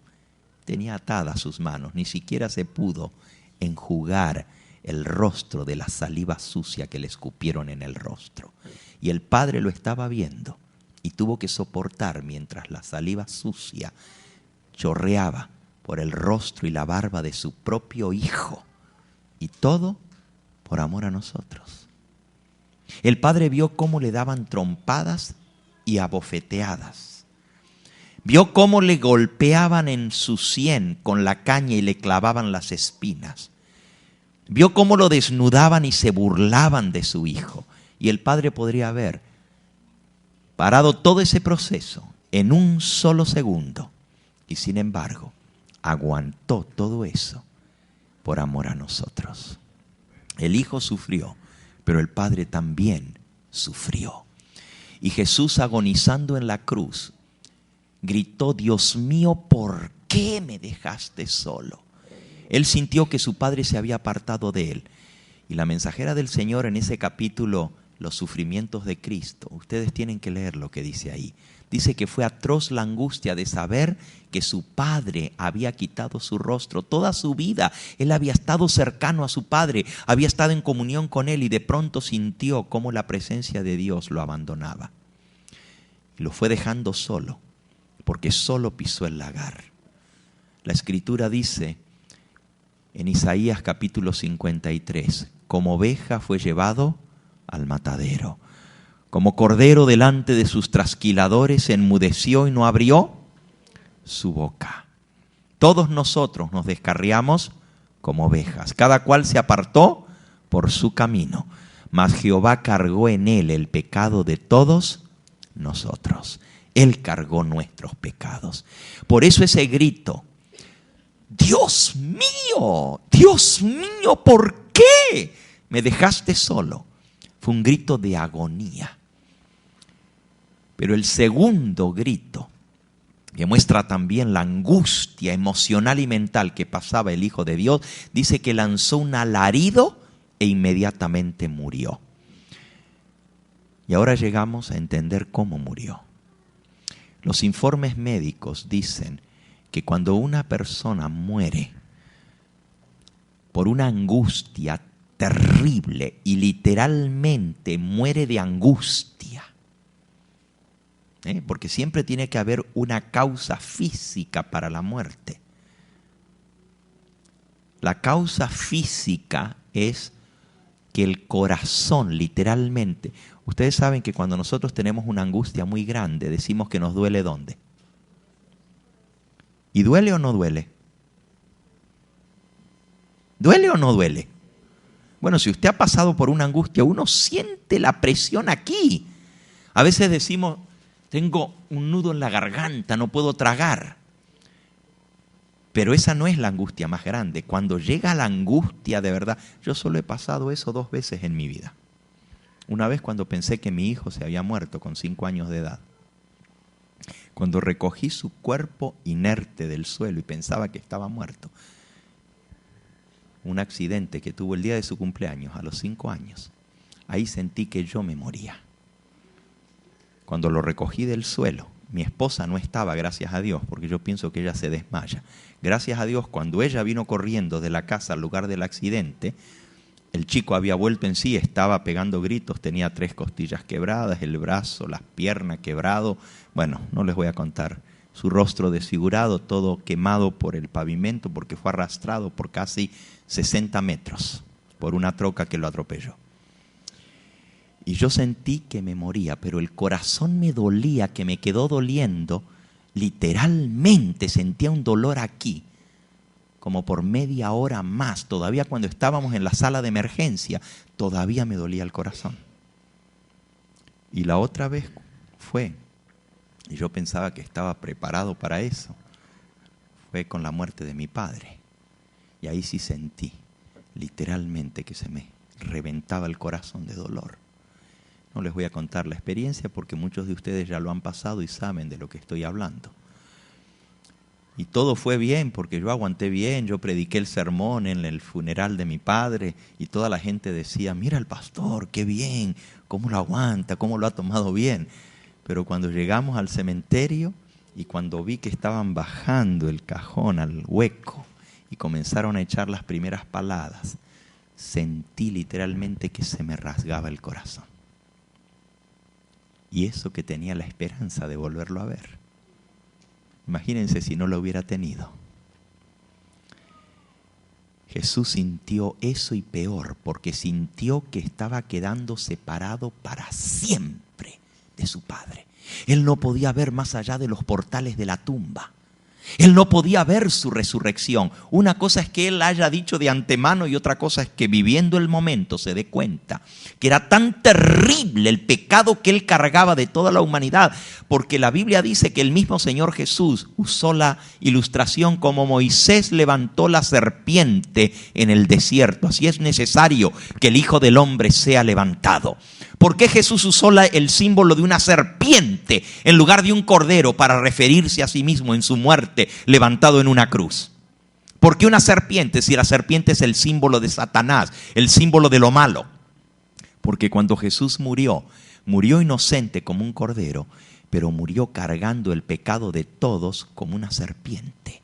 tenía atadas sus manos, ni siquiera se pudo enjugar el rostro de la saliva sucia que le escupieron en el rostro. Y el padre lo estaba viendo y tuvo que soportar mientras la saliva sucia chorreaba por el rostro y la barba de su propio hijo. Y todo por amor a nosotros. El padre vio cómo le daban trompadas y abofeteadas. Vio cómo le golpeaban en su sien con la caña y le clavaban las espinas. Vio cómo lo desnudaban y se burlaban de su hijo. Y el padre podría haber parado todo ese proceso en un solo segundo. Y sin embargo, aguantó todo eso por amor a nosotros. El hijo sufrió, pero el padre también sufrió. Y Jesús, agonizando en la cruz, gritó: Dios mío, ¿por qué me dejaste solo? Él sintió que su padre se había apartado de él. Y la mensajera del Señor en ese capítulo, los sufrimientos de Cristo, ustedes tienen que leer lo que dice ahí. Dice que fue atroz la angustia de saber que su padre había quitado su rostro. Toda su vida él había estado cercano a su padre, había estado en comunión con él y de pronto sintió cómo la presencia de Dios lo abandonaba. Y lo fue dejando solo, porque solo pisó el lagar. La Escritura dice en Isaías capítulo 53, como oveja fue llevado al matadero. Como cordero delante de sus trasquiladores se enmudeció y no abrió su boca. Todos nosotros nos descarriamos como ovejas. Cada cual se apartó por su camino. Mas Jehová cargó en él el pecado de todos nosotros. Él cargó nuestros pecados. Por eso ese grito: Dios mío, ¿por qué me dejaste solo? Fue un grito de agonía. Pero el segundo grito, que muestra también la angustia emocional y mental que pasaba el Hijo de Dios, dice que lanzó un alarido e inmediatamente murió. Y ahora llegamos a entender cómo murió. Los informes médicos dicen que cuando una persona muere por una angustia terrible y literalmente muere de angustia, porque siempre tiene que haber una causa física para la muerte. La causa física es que el corazón literalmente, ustedes saben que cuando nosotros tenemos una angustia muy grande decimos que nos duele ¿dónde? ¿Y duele o no duele? ¿Duele o no duele? Bueno, si usted ha pasado por una angustia, uno siente la presión aquí. A veces decimos: tengo un nudo en la garganta, no puedo tragar. Pero esa no es la angustia más grande. Cuando llega la angustia de verdad, yo solo he pasado eso 2 veces en mi vida. Una vez cuando pensé que mi hijo se había muerto con 5 años de edad. Cuando recogí su cuerpo inerte del suelo y pensaba que estaba muerto. Un accidente que tuvo el día de su cumpleaños, a los 5 años. Ahí sentí que yo me moría. Cuando lo recogí del suelo, mi esposa no estaba, gracias a Dios, porque yo pienso que ella se desmaya. Gracias a Dios, cuando ella vino corriendo de la casa al lugar del accidente, el chico había vuelto en sí, estaba pegando gritos, tenía 3 costillas quebradas, el brazo, las piernas quebrado. Bueno, no les voy a contar. Su rostro desfigurado, todo quemado por el pavimento, porque fue arrastrado por casi 60 metros por una troca que lo atropelló. Y yo sentí que me moría, pero el corazón me dolía, que me quedó doliendo. Literalmente sentía un dolor aquí, como por media hora más. Todavía cuando estábamos en la sala de emergencia, todavía me dolía el corazón. Y la otra vez fue, y yo pensaba que estaba preparado para eso, fue con la muerte de mi padre. Y ahí sí sentí, literalmente, que se me reventaba el corazón de dolor. No les voy a contar la experiencia porque muchos de ustedes ya lo han pasado y saben de lo que estoy hablando. Y todo fue bien porque yo aguanté bien, yo prediqué el sermón en el funeral de mi padre y toda la gente decía, mira el pastor, qué bien, cómo lo aguanta, cómo lo ha tomado bien. Pero cuando llegamos al cementerio y cuando vi que estaban bajando el cajón al hueco y comenzaron a echar las primeras paladas, sentí literalmente que se me rasgaba el corazón. Y eso que tenía la esperanza de volverlo a ver. Imagínense si no lo hubiera tenido. Jesús sintió eso y peor, porque sintió que estaba quedando separado para siempre de su Padre. Él no podía ver más allá de los portales de la tumba. Él no podía ver su resurrección. Una cosa es que él haya dicho de antemano y otra cosa es que viviendo el momento se dé cuenta que era tan terrible el pecado que él cargaba de toda la humanidad, porque la Biblia dice que el mismo Señor Jesús usó la ilustración como Moisés levantó la serpiente en el desierto. Así es necesario que el Hijo del Hombre sea levantado. ¿Por qué Jesús usó el símbolo de una serpiente en lugar de un cordero para referirse a sí mismo en su muerte levantado en una cruz? ¿Por qué una serpiente si la serpiente es el símbolo de Satanás, el símbolo de lo malo? Porque cuando Jesús murió inocente como un cordero, pero murió cargando el pecado de todos como una serpiente.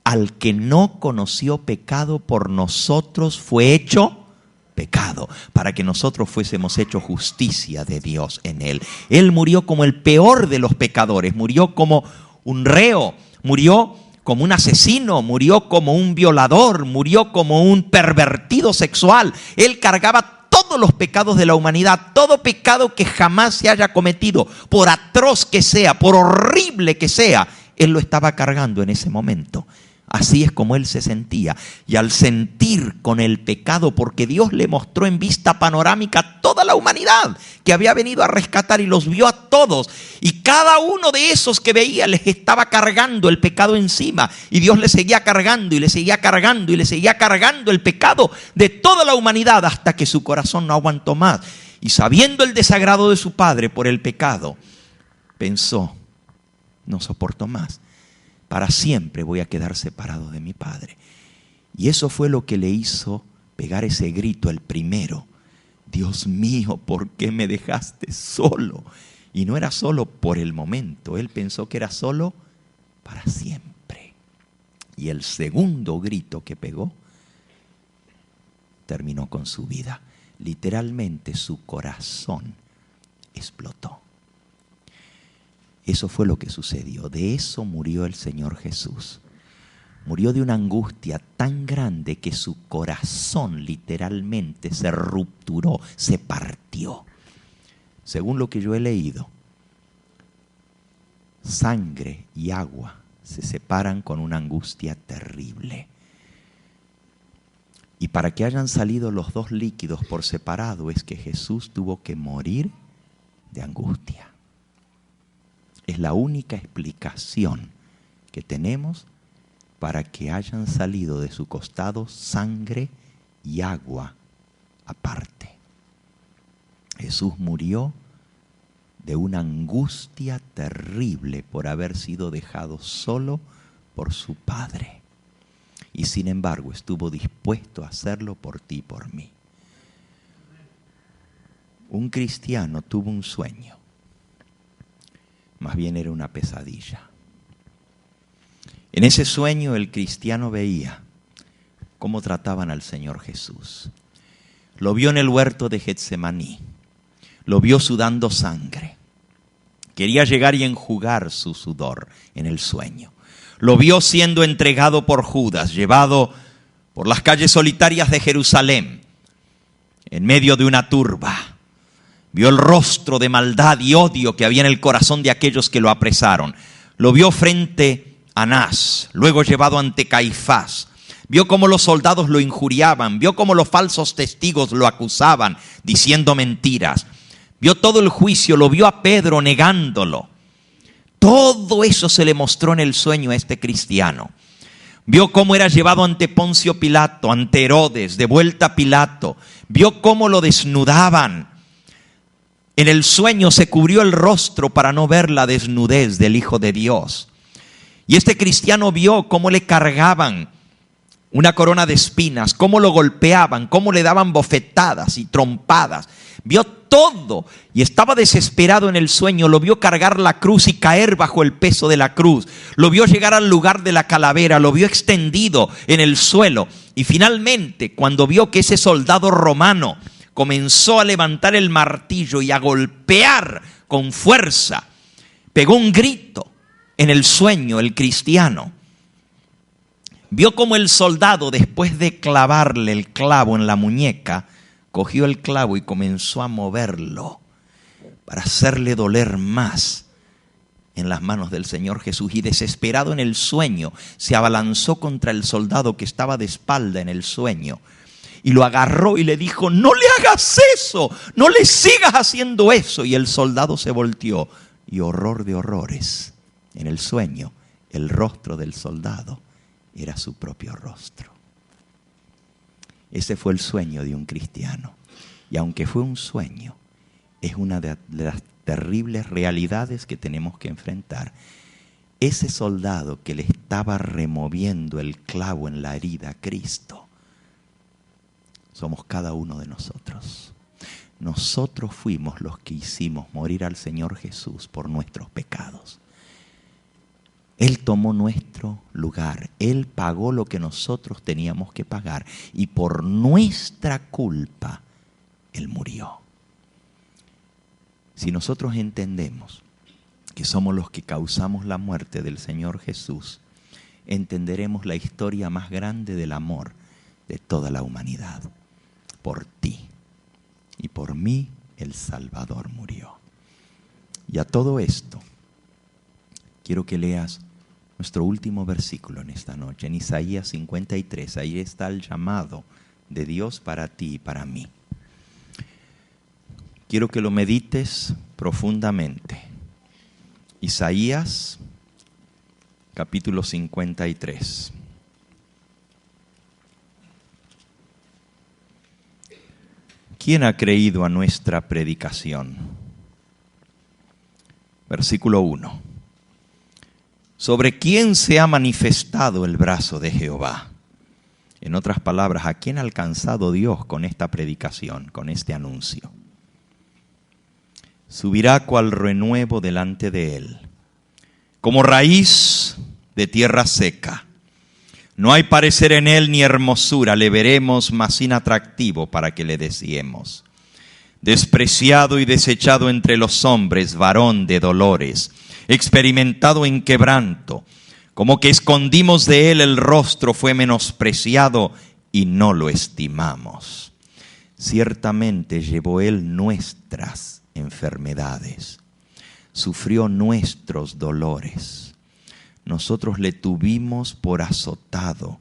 Al que no conoció pecado por nosotros fue hecho pecado, para que nosotros fuésemos hechos justicia de Dios en él. Él murió como el peor de los pecadores, murió como un reo, murió como un asesino, murió como un violador, murió como un pervertido sexual. Él cargaba todos los pecados de la humanidad, todo pecado que jamás se haya cometido, por atroz que sea, por horrible que sea, él lo estaba cargando en ese momento. Así es como él se sentía. Y al sentir con el pecado, porque Dios le mostró en vista panorámica a toda la humanidad que había venido a rescatar y los vio a todos. Y cada uno de esos que veía les estaba cargando el pecado encima. Y Dios le seguía cargando y le seguía cargando y le seguía cargando el pecado de toda la humanidad hasta que su corazón no aguantó más. Y sabiendo el desagrado de su padre por el pecado, pensó, no soporto más. Para siempre voy a quedar separado de mi Padre. Y eso fue lo que le hizo pegar ese grito, el primero. Dios mío, ¿por qué me dejaste solo? Y no era solo por el momento, él pensó que era solo para siempre. Y el segundo grito que pegó terminó con su vida. Literalmente su corazón explotó. Eso fue lo que sucedió. De eso murió el Señor Jesús. Murió de una angustia tan grande que su corazón literalmente se rupturó, se partió. Según lo que yo he leído, sangre y agua se separan con una angustia terrible. Y para que hayan salido los dos líquidos por separado es que Jesús tuvo que morir de angustia. Es la única explicación que tenemos para que hayan salido de su costado sangre y agua aparte. Jesús murió de una angustia terrible por haber sido dejado solo por su Padre. Y sin embargo estuvo dispuesto a hacerlo por ti y por mí. Un cristiano tuvo un sueño. Más bien era una pesadilla. En ese sueño el cristiano veía cómo trataban al Señor Jesús. Lo vio en el huerto de Getsemaní. Lo vio sudando sangre. Quería llegar y enjugar su sudor en el sueño. Lo vio siendo entregado por Judas, llevado por las calles solitarias de Jerusalén, en medio de una turba. Vio el rostro de maldad y odio que había en el corazón de aquellos que lo apresaron. Lo vio frente a Anás, luego llevado ante Caifás. Vio cómo los soldados lo injuriaban, vio cómo los falsos testigos lo acusaban, diciendo mentiras. Vio todo el juicio, lo vio a Pedro negándolo. Todo eso se le mostró en el sueño a este cristiano. Vio cómo era llevado ante Poncio Pilato, ante Herodes, de vuelta a Pilato. Vio cómo lo desnudaban. En el sueño se cubrió el rostro para no ver la desnudez del Hijo de Dios. Y este cristiano vio cómo le cargaban una corona de espinas, cómo lo golpeaban, cómo le daban bofetadas y trompadas. Vio todo y estaba desesperado en el sueño. Lo vio cargar la cruz y caer bajo el peso de la cruz. Lo vio llegar al lugar de la calavera, lo vio extendido en el suelo. Y finalmente, cuando vio que ese soldado romano comenzó a levantar el martillo y a golpear con fuerza, pegó un grito en el sueño el cristiano. Vio como el soldado, después de clavarle el clavo en la muñeca, cogió el clavo y comenzó a moverlo para hacerle doler más en las manos del Señor Jesús. Y desesperado en el sueño, se abalanzó contra el soldado que estaba de espalda en el sueño. Y lo agarró y le dijo: no le hagas eso, no le sigas haciendo eso. Y el soldado se volteó y, horror de horrores, en el sueño, el rostro del soldado era su propio rostro. Ese fue el sueño de un cristiano. Y aunque fue un sueño, es una de las terribles realidades que tenemos que enfrentar. Ese soldado que le estaba removiendo el clavo en la herida a Cristo, somos cada uno de nosotros. Nosotros fuimos los que hicimos morir al Señor Jesús por nuestros pecados. Él tomó nuestro lugar. Él pagó lo que nosotros teníamos que pagar. Y por nuestra culpa, Él murió. Si nosotros entendemos que somos los que causamos la muerte del Señor Jesús, entenderemos la historia más grande del amor de toda la humanidad. Por ti y por mí el Salvador murió. Y a todo esto, quiero que leas nuestro último versículo en esta noche, en Isaías 53. Ahí está el llamado de Dios para ti y para mí. Quiero que lo medites profundamente. Isaías, capítulo 53. ¿Quién ha creído a nuestra predicación? Versículo 1. ¿Sobre quién se ha manifestado el brazo de Jehová? En otras palabras, ¿a quién ha alcanzado Dios con esta predicación, con este anuncio? Subirá cual renuevo delante de él, como raíz de tierra seca. No hay parecer en él ni hermosura, le veremos más inatractivo para que le deseemos. Despreciado y desechado entre los hombres, varón de dolores, experimentado en quebranto, como que escondimos de él el rostro, fue menospreciado y no lo estimamos. Ciertamente llevó él nuestras enfermedades, sufrió nuestros dolores. Nosotros le tuvimos por azotado,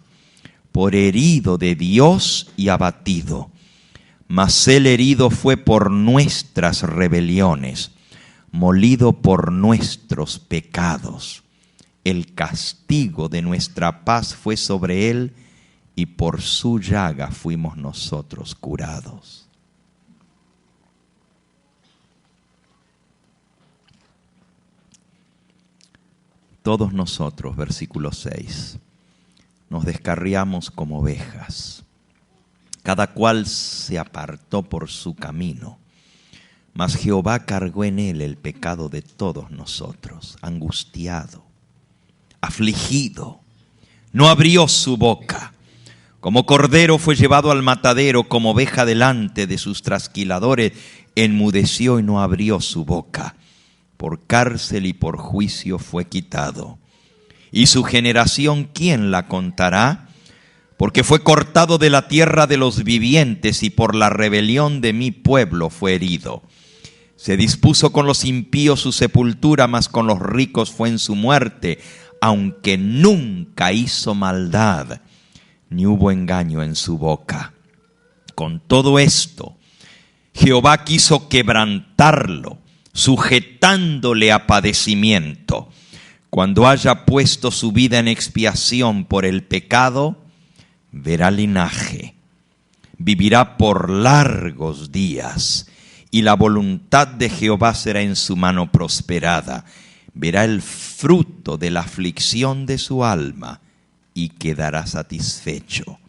por herido de Dios y abatido. Mas él herido fue por nuestras rebeliones, molido por nuestros pecados. El castigo de nuestra paz fue sobre él, y por su llaga fuimos nosotros curados. Todos nosotros, versículo 6, nos descarriamos como ovejas. Cada cual se apartó por su camino, mas Jehová cargó en él el pecado de todos nosotros. Angustiado, afligido, no abrió su boca. Como cordero fue llevado al matadero, como oveja delante de sus trasquiladores, enmudeció y no abrió su boca. Por cárcel y por juicio fue quitado. Y su generación, ¿quién la contará? Porque fue cortado de la tierra de los vivientes, y por la rebelión de mi pueblo fue herido. Se dispuso con los impíos su sepultura, mas con los ricos fue en su muerte, aunque nunca hizo maldad, ni hubo engaño en su boca. Con todo esto, Jehová quiso quebrantarlo, sujetándole a padecimiento. Cuando haya puesto su vida en expiación por el pecado, verá linaje, vivirá por largos días, y la voluntad de Jehová será en su mano prosperada. Verá el fruto de la aflicción de su alma y quedará satisfecho.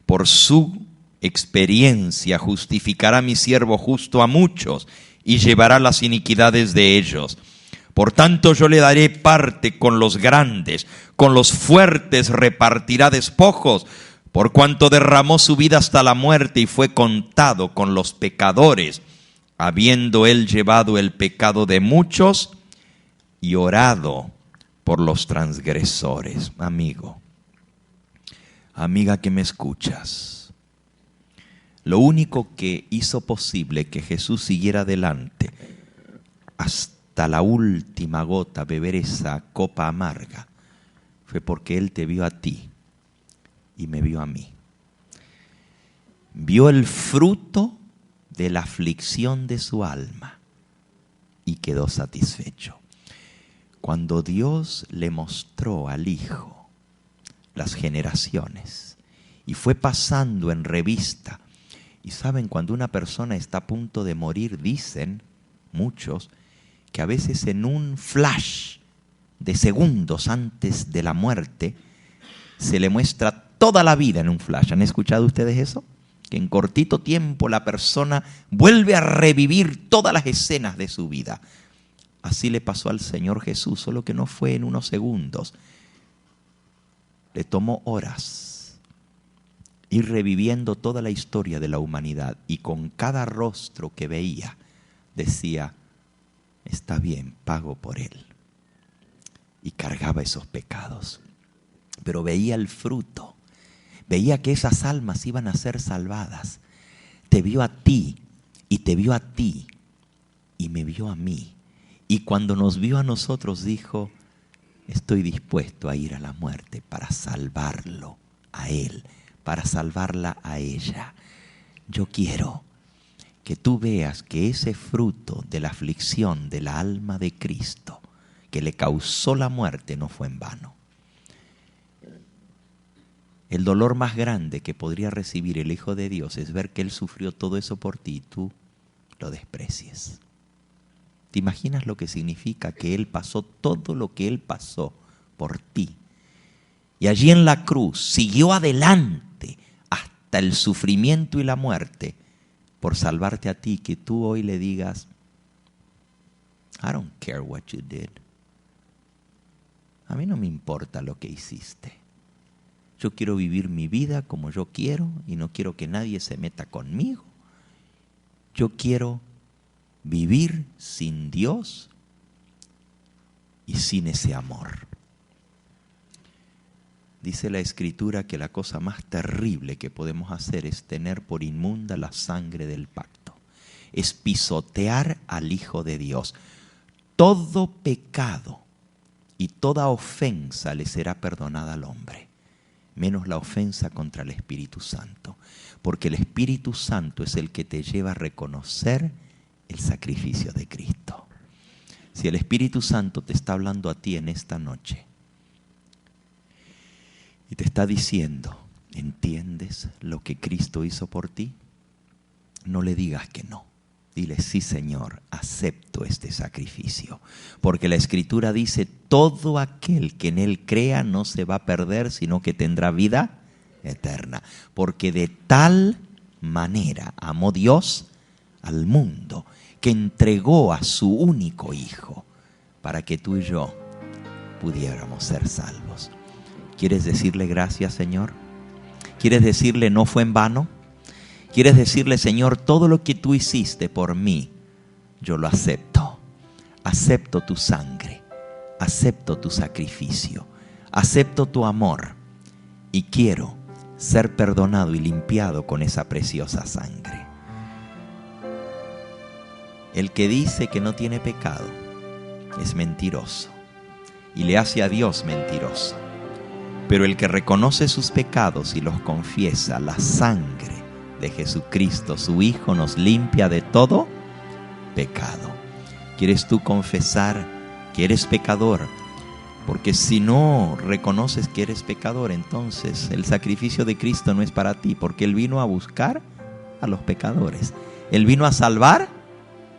Por su experiencia justificará mi siervo justo a muchos y llevará las iniquidades de ellos. Por tanto yo le daré parte con los grandes, con los fuertes repartirá despojos, por cuanto derramó su vida hasta la muerte y fue contado con los pecadores, habiendo él llevado el pecado de muchos y orado por los transgresores. Amigo, amiga que me escuchas, lo único que hizo posible que Jesús siguiera adelante hasta la última gota, beber esa copa amarga, fue porque Él te vio a ti y me vio a mí. Vio el fruto de la aflicción de su alma y quedó satisfecho. Cuando Dios le mostró al Hijo las generaciones y fue pasando en revista, y saben, cuando una persona está a punto de morir, dicen muchos que a veces en un flash de segundos antes de la muerte se le muestra toda la vida en un flash. ¿Han escuchado ustedes eso? Que en cortito tiempo la persona vuelve a revivir todas las escenas de su vida. Así le pasó al Señor Jesús, solo que no fue en unos segundos. Le tomó horas ir reviviendo toda la historia de la humanidad, y con cada rostro que veía decía: está bien, pago por él. Y cargaba esos pecados. Pero veía el fruto. Veía que esas almas iban a ser salvadas. Te vio a ti, y te vio a ti, y me vio a mí. Y cuando nos vio a nosotros dijo: estoy dispuesto a ir a la muerte para salvarlo a él, para salvarla a ella. Yo quiero que tú veas que ese fruto de la aflicción de la alma de Cristo, que le causó la muerte, no fue en vano. El dolor más grande que podría recibir el Hijo de Dios es ver que Él sufrió todo eso por ti y tú lo desprecies. ¿Te imaginas lo que significa que Él pasó todo lo que Él pasó por ti? Y allí en la cruz siguió adelante hasta el sufrimiento y la muerte por salvarte a ti, que tú hoy le digas: I don't care what you did. A mí no me importa lo que hiciste. Yo quiero vivir mi vida como yo quiero y no quiero que nadie se meta conmigo. Yo quiero vivir sin Dios y sin ese amor. Dice la Escritura que la cosa más terrible que podemos hacer es tener por inmunda la sangre del pacto. Es pisotear al Hijo de Dios. Todo pecado y toda ofensa le será perdonada al hombre, menos la ofensa contra el Espíritu Santo, porque el Espíritu Santo es el que te lleva a reconocer el sacrificio de Cristo. Si el Espíritu Santo te está hablando a ti en esta noche y te está diciendo: ¿entiendes lo que Cristo hizo por ti? No le digas que no. Dile: sí, Señor, acepto este sacrificio. Porque la Escritura dice: todo aquel que en Él crea no se va a perder, sino que tendrá vida eterna. Porque de tal manera amó Dios al mundo, que entregó a su único Hijo, para que tú y yo pudiéramos ser salvos. ¿Quieres decirle gracias, Señor? ¿Quieres decirle no fue en vano? ¿Quieres decirle: Señor, todo lo que tú hiciste por mí, yo lo acepto? Acepto tu sangre, acepto tu sacrificio, acepto tu amor y quiero ser perdonado y limpiado con esa preciosa sangre. El que dice que no tiene pecado es mentiroso y le hace a Dios mentiroso. Pero el que reconoce sus pecados y los confiesa, la sangre de Jesucristo, su Hijo, nos limpia de todo pecado. ¿Quieres tú confesar que eres pecador? Porque si no reconoces que eres pecador, entonces el sacrificio de Cristo no es para ti, porque Él vino a buscar a los pecadores. Él vino a salvar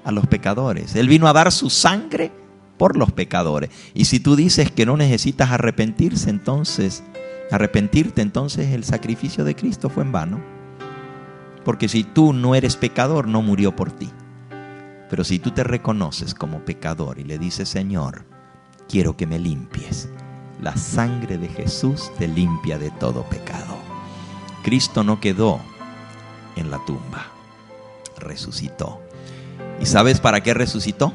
a los pecadores. Él vino a dar su sangre por los pecadores. Y si tú dices que no necesitas arrepentirte, entonces el sacrificio de Cristo fue en vano. Porque si tú no eres pecador, no murió por ti. Pero si tú te reconoces como pecador y le dices: Señor, quiero que me limpies, la sangre de Jesús te limpia de todo pecado. Cristo no quedó en la tumba, resucitó. ¿Y sabes para qué resucitó?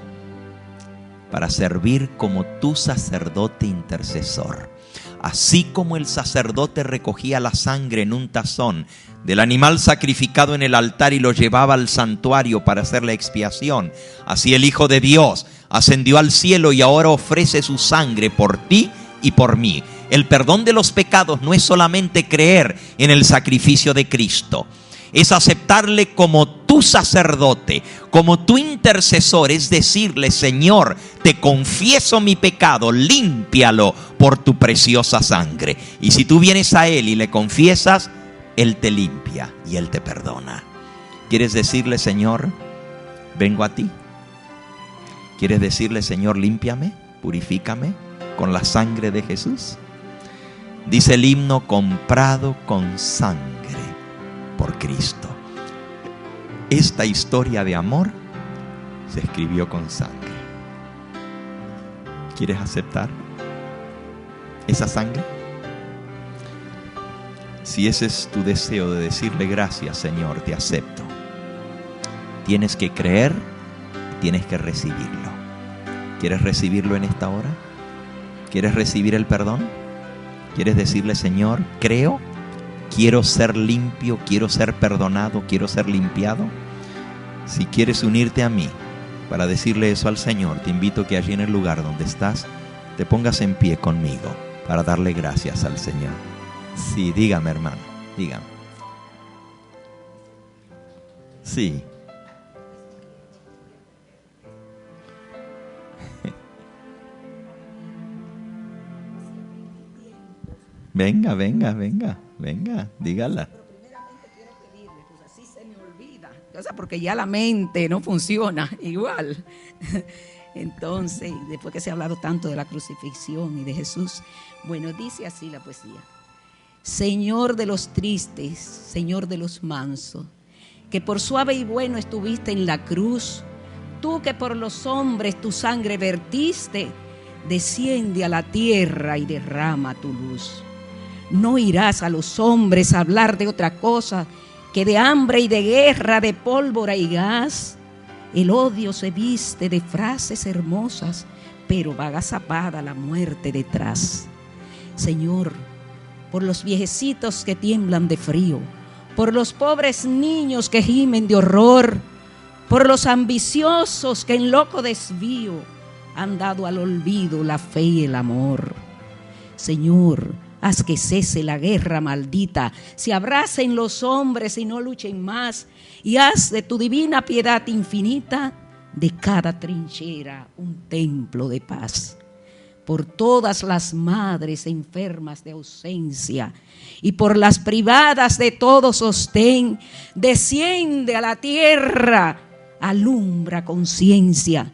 Para servir como tu sacerdote intercesor. Así como el sacerdote recogía la sangre en un tazón del animal sacrificado en el altar y lo llevaba al santuario para hacer la expiación, así el Hijo de Dios ascendió al cielo y ahora ofrece su sangre por ti y por mí. El perdón de los pecados no es solamente creer en el sacrificio de Cristo, es aceptarle como tu sacerdote, como tu intercesor, es decirle: Señor, te confieso mi pecado, límpialo por tu preciosa sangre. Y si tú vienes a Él y le confiesas, Él te limpia y Él te perdona. ¿Quieres decirle: Señor, vengo a ti? ¿Quieres decirle: Señor, límpiame, purifícame con la sangre de Jesús? Dice el himno: comprado con sangre por Cristo. Esta historia de amor se escribió con sangre. ¿Quieres aceptar esa sangre? Si ese es tu deseo de decirle: gracias, Señor, te acepto, tienes que creer, tienes que recibirlo. ¿Quieres recibirlo en esta hora? ¿Quieres recibir el perdón? ¿Quieres decirle: Señor, creo, quiero ser limpio, quiero ser perdonado, quiero ser limpiado? Si quieres unirte a mí para decirle eso al Señor, te invito a que allí en el lugar donde estás te pongas en pie conmigo para darle gracias al Señor. Sí, dígame, hermano, dígame. Sí. Venga, dígala. Pero primeramente quiero pedirle, pues así se me olvida, o sea, porque ya la mente no funciona igual. Entonces, después que se ha hablado tanto de la crucifixión y de Jesús, bueno, dice así la poesía: Señor de los tristes, Señor de los mansos, que por suave y bueno estuviste en la cruz, tú que por los hombres tu sangre vertiste, desciende a la tierra y derrama tu luz. No irás a los hombres a hablar de otra cosa que de hambre y de guerra, de pólvora y gas. El odio se viste de frases hermosas, pero va agazapada la muerte detrás. Señor, por los viejecitos que tiemblan de frío, por los pobres niños que gimen de horror, por los ambiciosos que en loco desvío han dado al olvido la fe y el amor. Señor, haz que cese la guerra maldita, se abracen los hombres y no luchen más, y haz de tu divina piedad infinita de cada trinchera un templo de paz. Por todas las madres enfermas de ausencia y por las privadas de todo sostén, desciende a la tierra, alumbra conciencia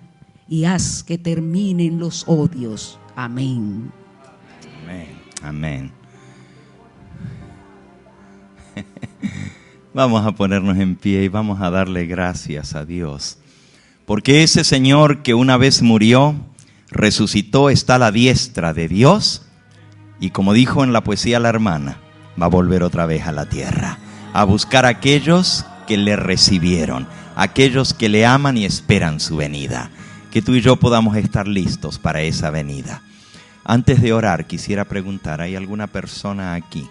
y haz que terminen los odios. Amén. Amén. Amén. Vamos a ponernos en pie y vamos a darle gracias a Dios, porque ese Señor que una vez murió, resucitó, está a la diestra de Dios, y como dijo en la poesía la hermana, va a volver otra vez a la tierra a buscar a aquellos que le recibieron, aquellos que le aman y esperan su venida. Que tú y yo podamos estar listos para esa venida. Antes de orar, quisiera preguntar: ¿hay alguna persona aquí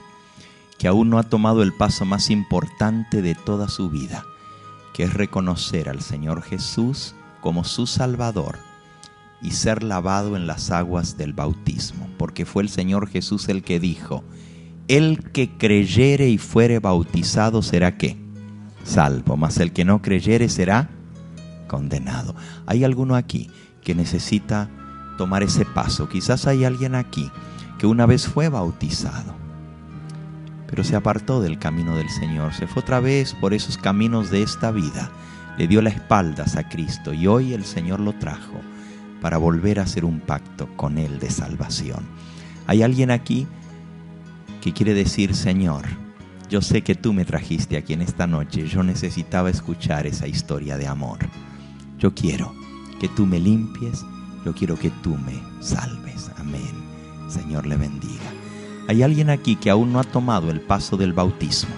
que aún no ha tomado el paso más importante de toda su vida, que es reconocer al Señor Jesús como su Salvador y ser lavado en las aguas del bautismo, porque fue el Señor Jesús el que dijo: el que creyere y fuere bautizado será ¿qué? Salvo, mas el que no creyere será condenado. ¿Hay alguno aquí que necesita tomar ese paso? Quizás hay alguien aquí que una vez fue bautizado, pero se apartó del camino del Señor, se fue otra vez por esos caminos de esta vida, le dio las espaldas a Cristo y hoy el Señor lo trajo para volver a hacer un pacto con Él de salvación. ¿Hay alguien aquí que quiere decir: Señor, yo sé que tú me trajiste aquí en esta noche, yo necesitaba escuchar esa historia de amor, yo quiero que tú me limpies, yo quiero que tú me salves? Amén. Señor le bendiga. ¿Hay alguien aquí que aún no ha tomado el paso del bautismo?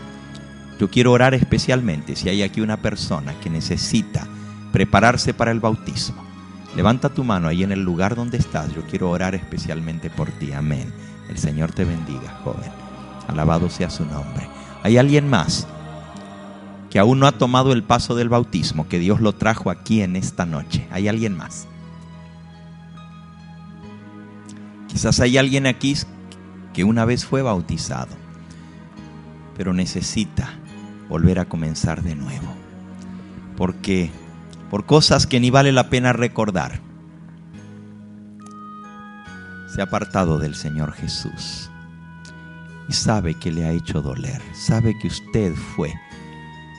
Yo quiero orar especialmente si hay aquí una persona que necesita prepararse para el bautismo. Levanta tu mano ahí en el lugar donde estás. Yo quiero orar especialmente por ti. Amén. El Señor te bendiga, joven. Alabado sea su nombre. ¿Hay alguien más que aún no ha tomado el paso del bautismo, que Dios lo trajo aquí en esta noche? ¿Hay alguien más? Quizás hay alguien aquí que una vez fue bautizado, pero necesita volver a comenzar de nuevo, porque por cosas que ni vale la pena recordar, se ha apartado del Señor Jesús y sabe que le ha hecho doler, sabe que usted fue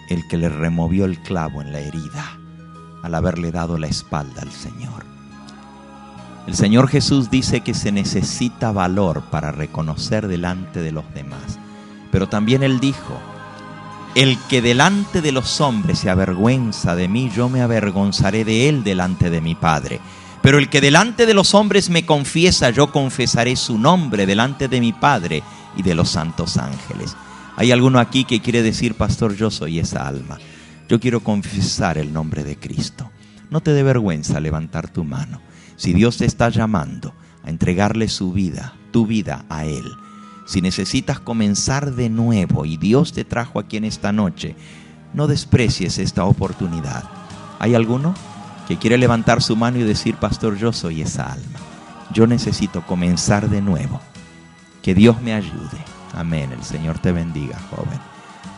el que le removió el clavo en la herida al haberle dado la espalda al Señor. El Señor Jesús dice que se necesita valor para reconocer delante de los demás, pero también Él dijo: el que delante de los hombres se avergüenza de mí, yo me avergonzaré de él delante de mi Padre. Pero el que delante de los hombres me confiesa, yo confesaré su nombre delante de mi Padre y de los santos ángeles. ¿Hay alguno aquí que quiere decir: pastor, yo soy esa alma, yo quiero confesar el nombre de Cristo? No te dé vergüenza levantar tu mano. Si Dios te está llamando a entregarle su vida, tu vida a Él, si necesitas comenzar de nuevo y Dios te trajo aquí en esta noche, no desprecies esta oportunidad. ¿Hay alguno que quiere levantar su mano y decir: pastor, yo soy esa alma, yo necesito comenzar de nuevo? Que Dios me ayude. Amén. El Señor te bendiga, joven.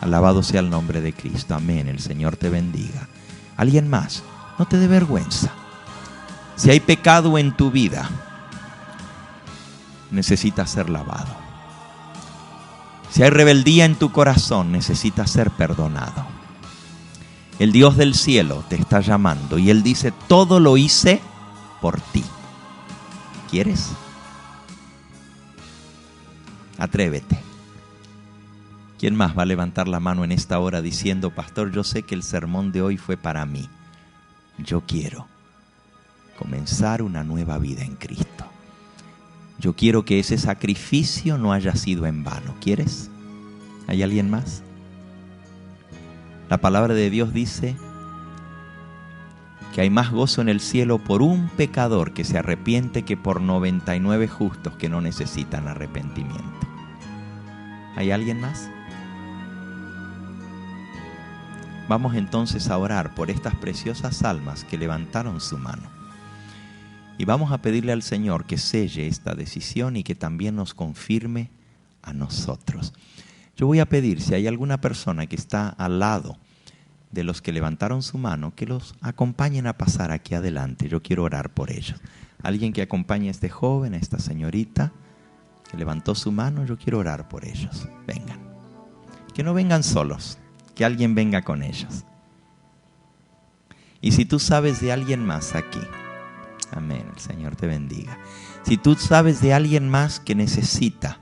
Alabado sea el nombre de Cristo. Amén. El Señor te bendiga. ¿Alguien más? No te dé vergüenza. Si hay pecado en tu vida, necesitas ser lavado. Si hay rebeldía en tu corazón, necesitas ser perdonado. El Dios del cielo te está llamando y Él dice: todo lo hice por ti. ¿Quieres? Atrévete. ¿Quién más va a levantar la mano en esta hora diciendo: pastor, yo sé que el sermón de hoy fue para mí, yo quiero comenzar una nueva vida en Cristo, yo quiero que ese sacrificio no haya sido en vano? ¿Quieres? ¿Hay alguien más? La palabra de Dios dice que hay más gozo en el cielo por un pecador que se arrepiente que por 99 justos que no necesitan arrepentimiento. ¿Hay alguien más? Vamos entonces a orar por estas preciosas almas que levantaron su mano. Y vamos a pedirle al Señor que selle esta decisión y que también nos confirme a nosotros. Yo voy a pedir, si hay alguna persona que está al lado de los que levantaron su mano, que los acompañen a pasar aquí adelante. Yo quiero orar por ellos. Alguien que acompañe a este joven, a esta señorita que levantó su mano, yo quiero orar por ellos. Vengan. Que no vengan solos, que alguien venga con ellos. Y si tú sabes de alguien más aquí, amén, el Señor te bendiga. Si tú sabes de alguien más que necesita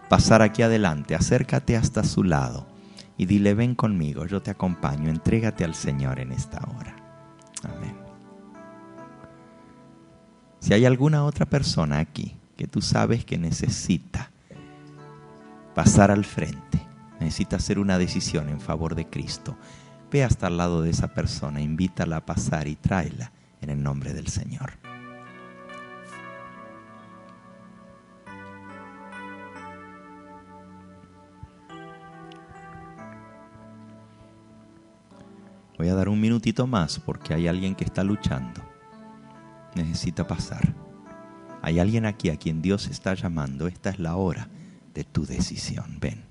pasar aquí adelante, acércate hasta su lado y dile: ven conmigo, yo te acompaño, entrégate al Señor en esta hora. Amén. Si hay alguna otra persona aquí que tú sabes que necesita pasar al frente, necesita hacer una decisión en favor de Cristo, ve hasta al lado de esa persona, invítala a pasar y tráela en el nombre del Señor. Voy a dar un minutito más porque hay alguien que está luchando. Necesita pasar. Hay alguien aquí a quien Dios está llamando. Esta es la hora de tu decisión. Ven.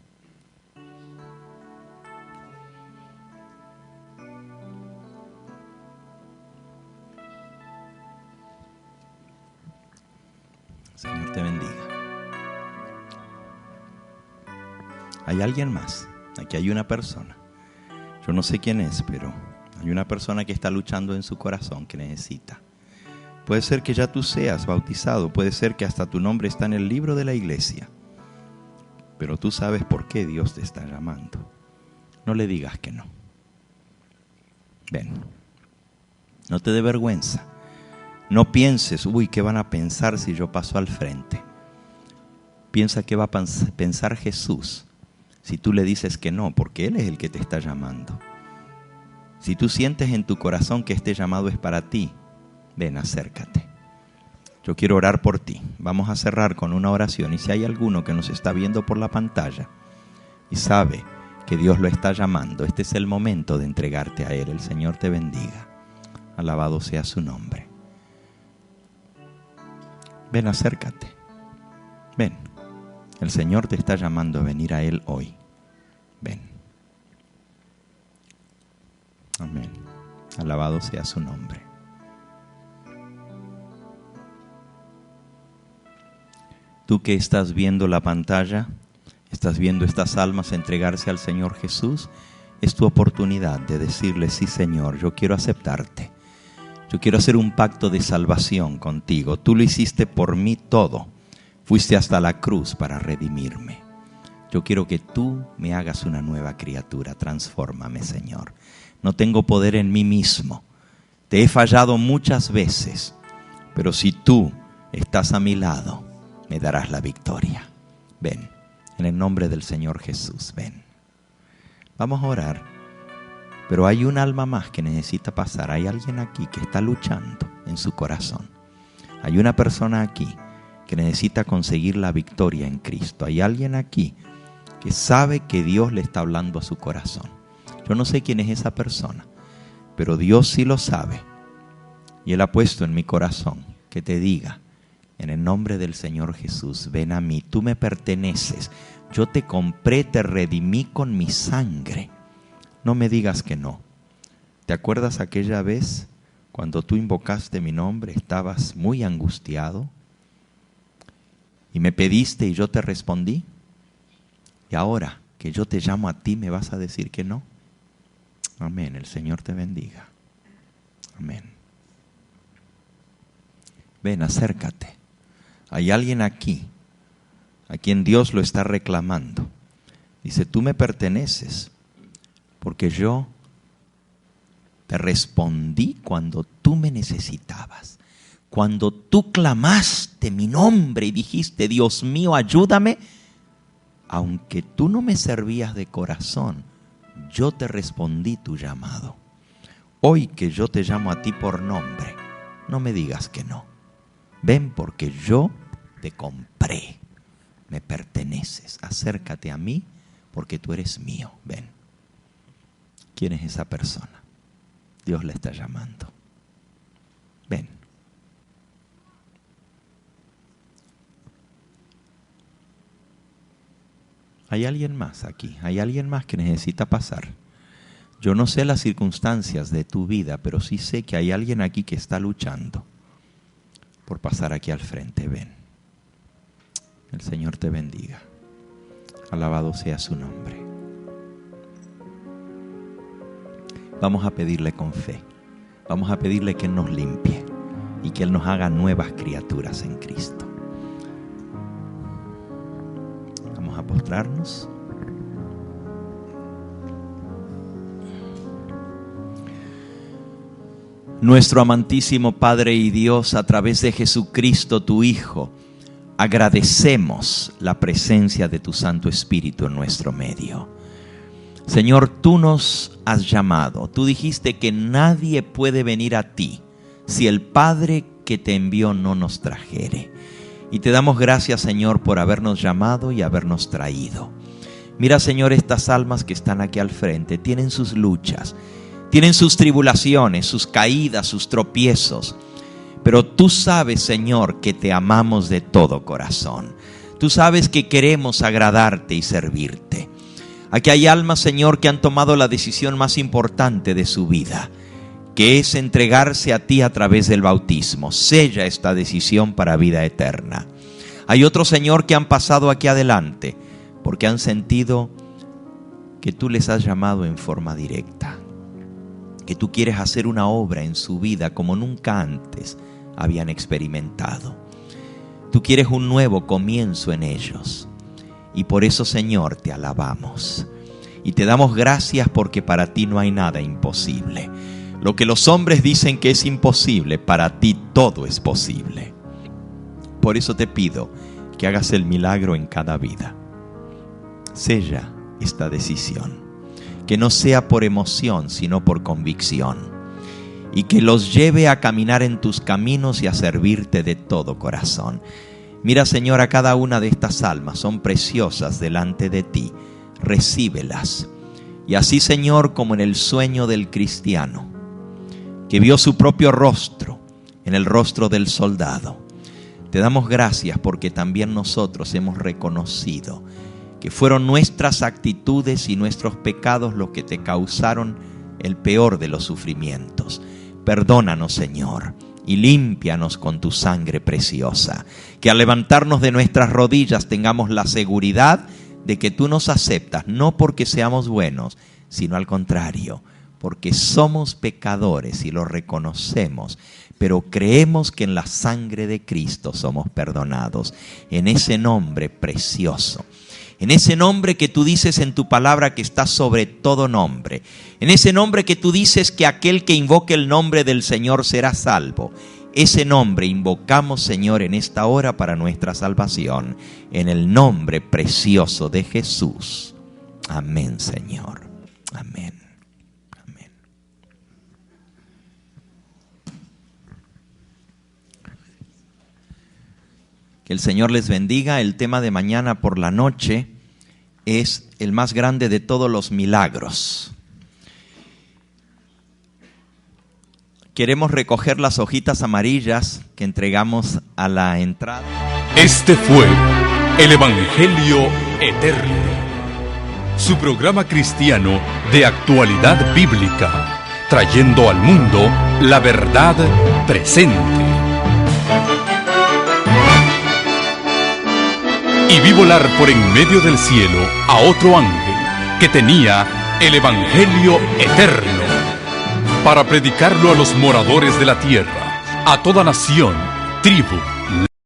Señor te bendiga. Hay alguien más. Aquí hay una persona. Yo no sé quién es, pero hay una persona que está luchando en su corazón que necesita. Puede ser que ya tú seas bautizado, puede ser que hasta tu nombre está en el libro de la iglesia, pero tú sabes por qué Dios te está llamando. No le digas que no. Ven, no te dé vergüenza. No pienses, ¿qué van a pensar si yo paso al frente? Piensa qué va a pensar Jesús si tú le dices que no, porque Él es el que te está llamando. Si tú sientes en tu corazón que este llamado es para ti, ven, acércate. Yo quiero orar por ti. Vamos a cerrar con una oración. Y si hay alguno que nos está viendo por la pantalla y sabe que Dios lo está llamando, este es el momento de entregarte a Él. El Señor te bendiga. Alabado sea su nombre. Ven, acércate. Ven. El Señor te está llamando a venir a Él hoy. Ven. Amén. Alabado sea su nombre. Tú que estás viendo la pantalla, estás viendo estas almas entregarse al Señor Jesús, es tu oportunidad de decirle: sí, Señor, yo quiero aceptarte. Yo quiero hacer un pacto de salvación contigo. Tú lo hiciste por mí todo. Fuiste hasta la cruz para redimirme. Yo quiero que tú me hagas una nueva criatura. Transfórmame, Señor. No tengo poder en mí mismo. Te he fallado muchas veces, pero si tú estás a mi lado, me darás la victoria. Ven, en el nombre del Señor Jesús, ven. Vamos a orar, pero hay un alma más que necesita pasar. Hay alguien aquí que está luchando en su corazón. Hay una persona aquí que necesita conseguir la victoria en Cristo. Hay alguien aquí que sabe que Dios le está hablando a su corazón. Yo no sé quién es esa persona, pero Dios sí lo sabe. Y Él ha puesto en mi corazón que te diga: en el nombre del Señor Jesús, ven a mí. Tú me perteneces. Yo te compré, te redimí con mi sangre. No me digas que no. ¿Te acuerdas aquella vez cuando tú invocaste mi nombre? Estabas muy angustiado y me pediste y yo te respondí. Y ahora que yo te llamo a ti, ¿me vas a decir que no? Amén. El Señor te bendiga. Amén. Ven, acércate. Hay alguien aquí a quien Dios lo está reclamando. Dice: tú me perteneces porque yo te respondí cuando tú me necesitabas. Cuando tú clamaste mi nombre y dijiste: Dios mío, ayúdame. Aunque tú no me servías de corazón, yo te respondí tu llamado. Hoy que yo te llamo a ti por nombre, no me digas que no. Ven, porque yo te compré, me perteneces. Acércate a mí porque tú eres mío. Ven. ¿Quién es esa persona? Dios le está llamando. Ven. Hay alguien más aquí, hay alguien más que necesita pasar. Yo no sé las circunstancias de tu vida, pero sí sé que hay alguien aquí que está luchando por pasar aquí al frente. Ven. El Señor te bendiga. Alabado sea su nombre. Vamos a pedirle con fe. Vamos a pedirle que Él nos limpie y que Él nos haga nuevas criaturas en Cristo. Vamos a postrarnos. Nuestro amantísimo Padre y Dios, a través de Jesucristo, tu Hijo, agradecemos la presencia de tu Santo Espíritu en nuestro medio. Señor, tú nos has llamado. Tú dijiste que nadie puede venir a ti si el Padre que te envió no nos trajere. Y te damos gracias, Señor, por habernos llamado y habernos traído. Mira, Señor, estas almas que están aquí al frente tienen sus luchas, tienen sus tribulaciones, sus caídas, sus tropiezos. Pero tú sabes, Señor, que te amamos de todo corazón. Tú sabes que queremos agradarte y servirte. Aquí hay almas, Señor, que han tomado la decisión más importante de su vida, que es entregarse a ti a través del bautismo. Sella esta decisión para vida eterna. Hay otros, Señor, que han pasado aquí adelante porque han sentido que tú les has llamado en forma directa, que tú quieres hacer una obra en su vida como nunca antes habían experimentado. Tú quieres un nuevo comienzo en ellos. Y por eso, Señor, te alabamos. Y te damos gracias porque para ti no hay nada imposible. Lo que los hombres dicen que es imposible, para ti todo es posible. Por eso te pido que hagas el milagro en cada vida. Sella esta decisión. Que no sea por emoción, sino por convicción. Y que los lleve a caminar en tus caminos y a servirte de todo corazón. Mira, Señor, a cada una de estas almas, son preciosas delante de ti. Recíbelas. Y así, Señor, como en el sueño del cristiano, que vio su propio rostro en el rostro del soldado, te damos gracias porque también nosotros hemos reconocido que fueron nuestras actitudes y nuestros pecados los que te causaron el peor de los sufrimientos. Perdónanos, Señor, y límpianos con tu sangre preciosa. Que al levantarnos de nuestras rodillas tengamos la seguridad de que tú nos aceptas, no porque seamos buenos, sino al contrario, porque somos pecadores y lo reconocemos, pero creemos que en la sangre de Cristo somos perdonados. En ese nombre precioso, en ese nombre que tú dices en tu palabra que está sobre todo nombre, en ese nombre que tú dices que aquel que invoque el nombre del Señor será salvo. Ese nombre invocamos, Señor, en esta hora para nuestra salvación, en el nombre precioso de Jesús. Amén, Señor. Amén. Amén. Que el Señor les bendiga. El tema de mañana por la noche es el más grande de todos los milagros. Queremos recoger las hojitas amarillas que entregamos a la entrada. Este fue el Evangelio Eterno, su programa cristiano de actualidad bíblica, trayendo al mundo la verdad presente. Y vi volar por en medio del cielo a otro ángel que tenía el Evangelio Eterno, para predicarlo a los moradores de la tierra, a toda nación, tribu,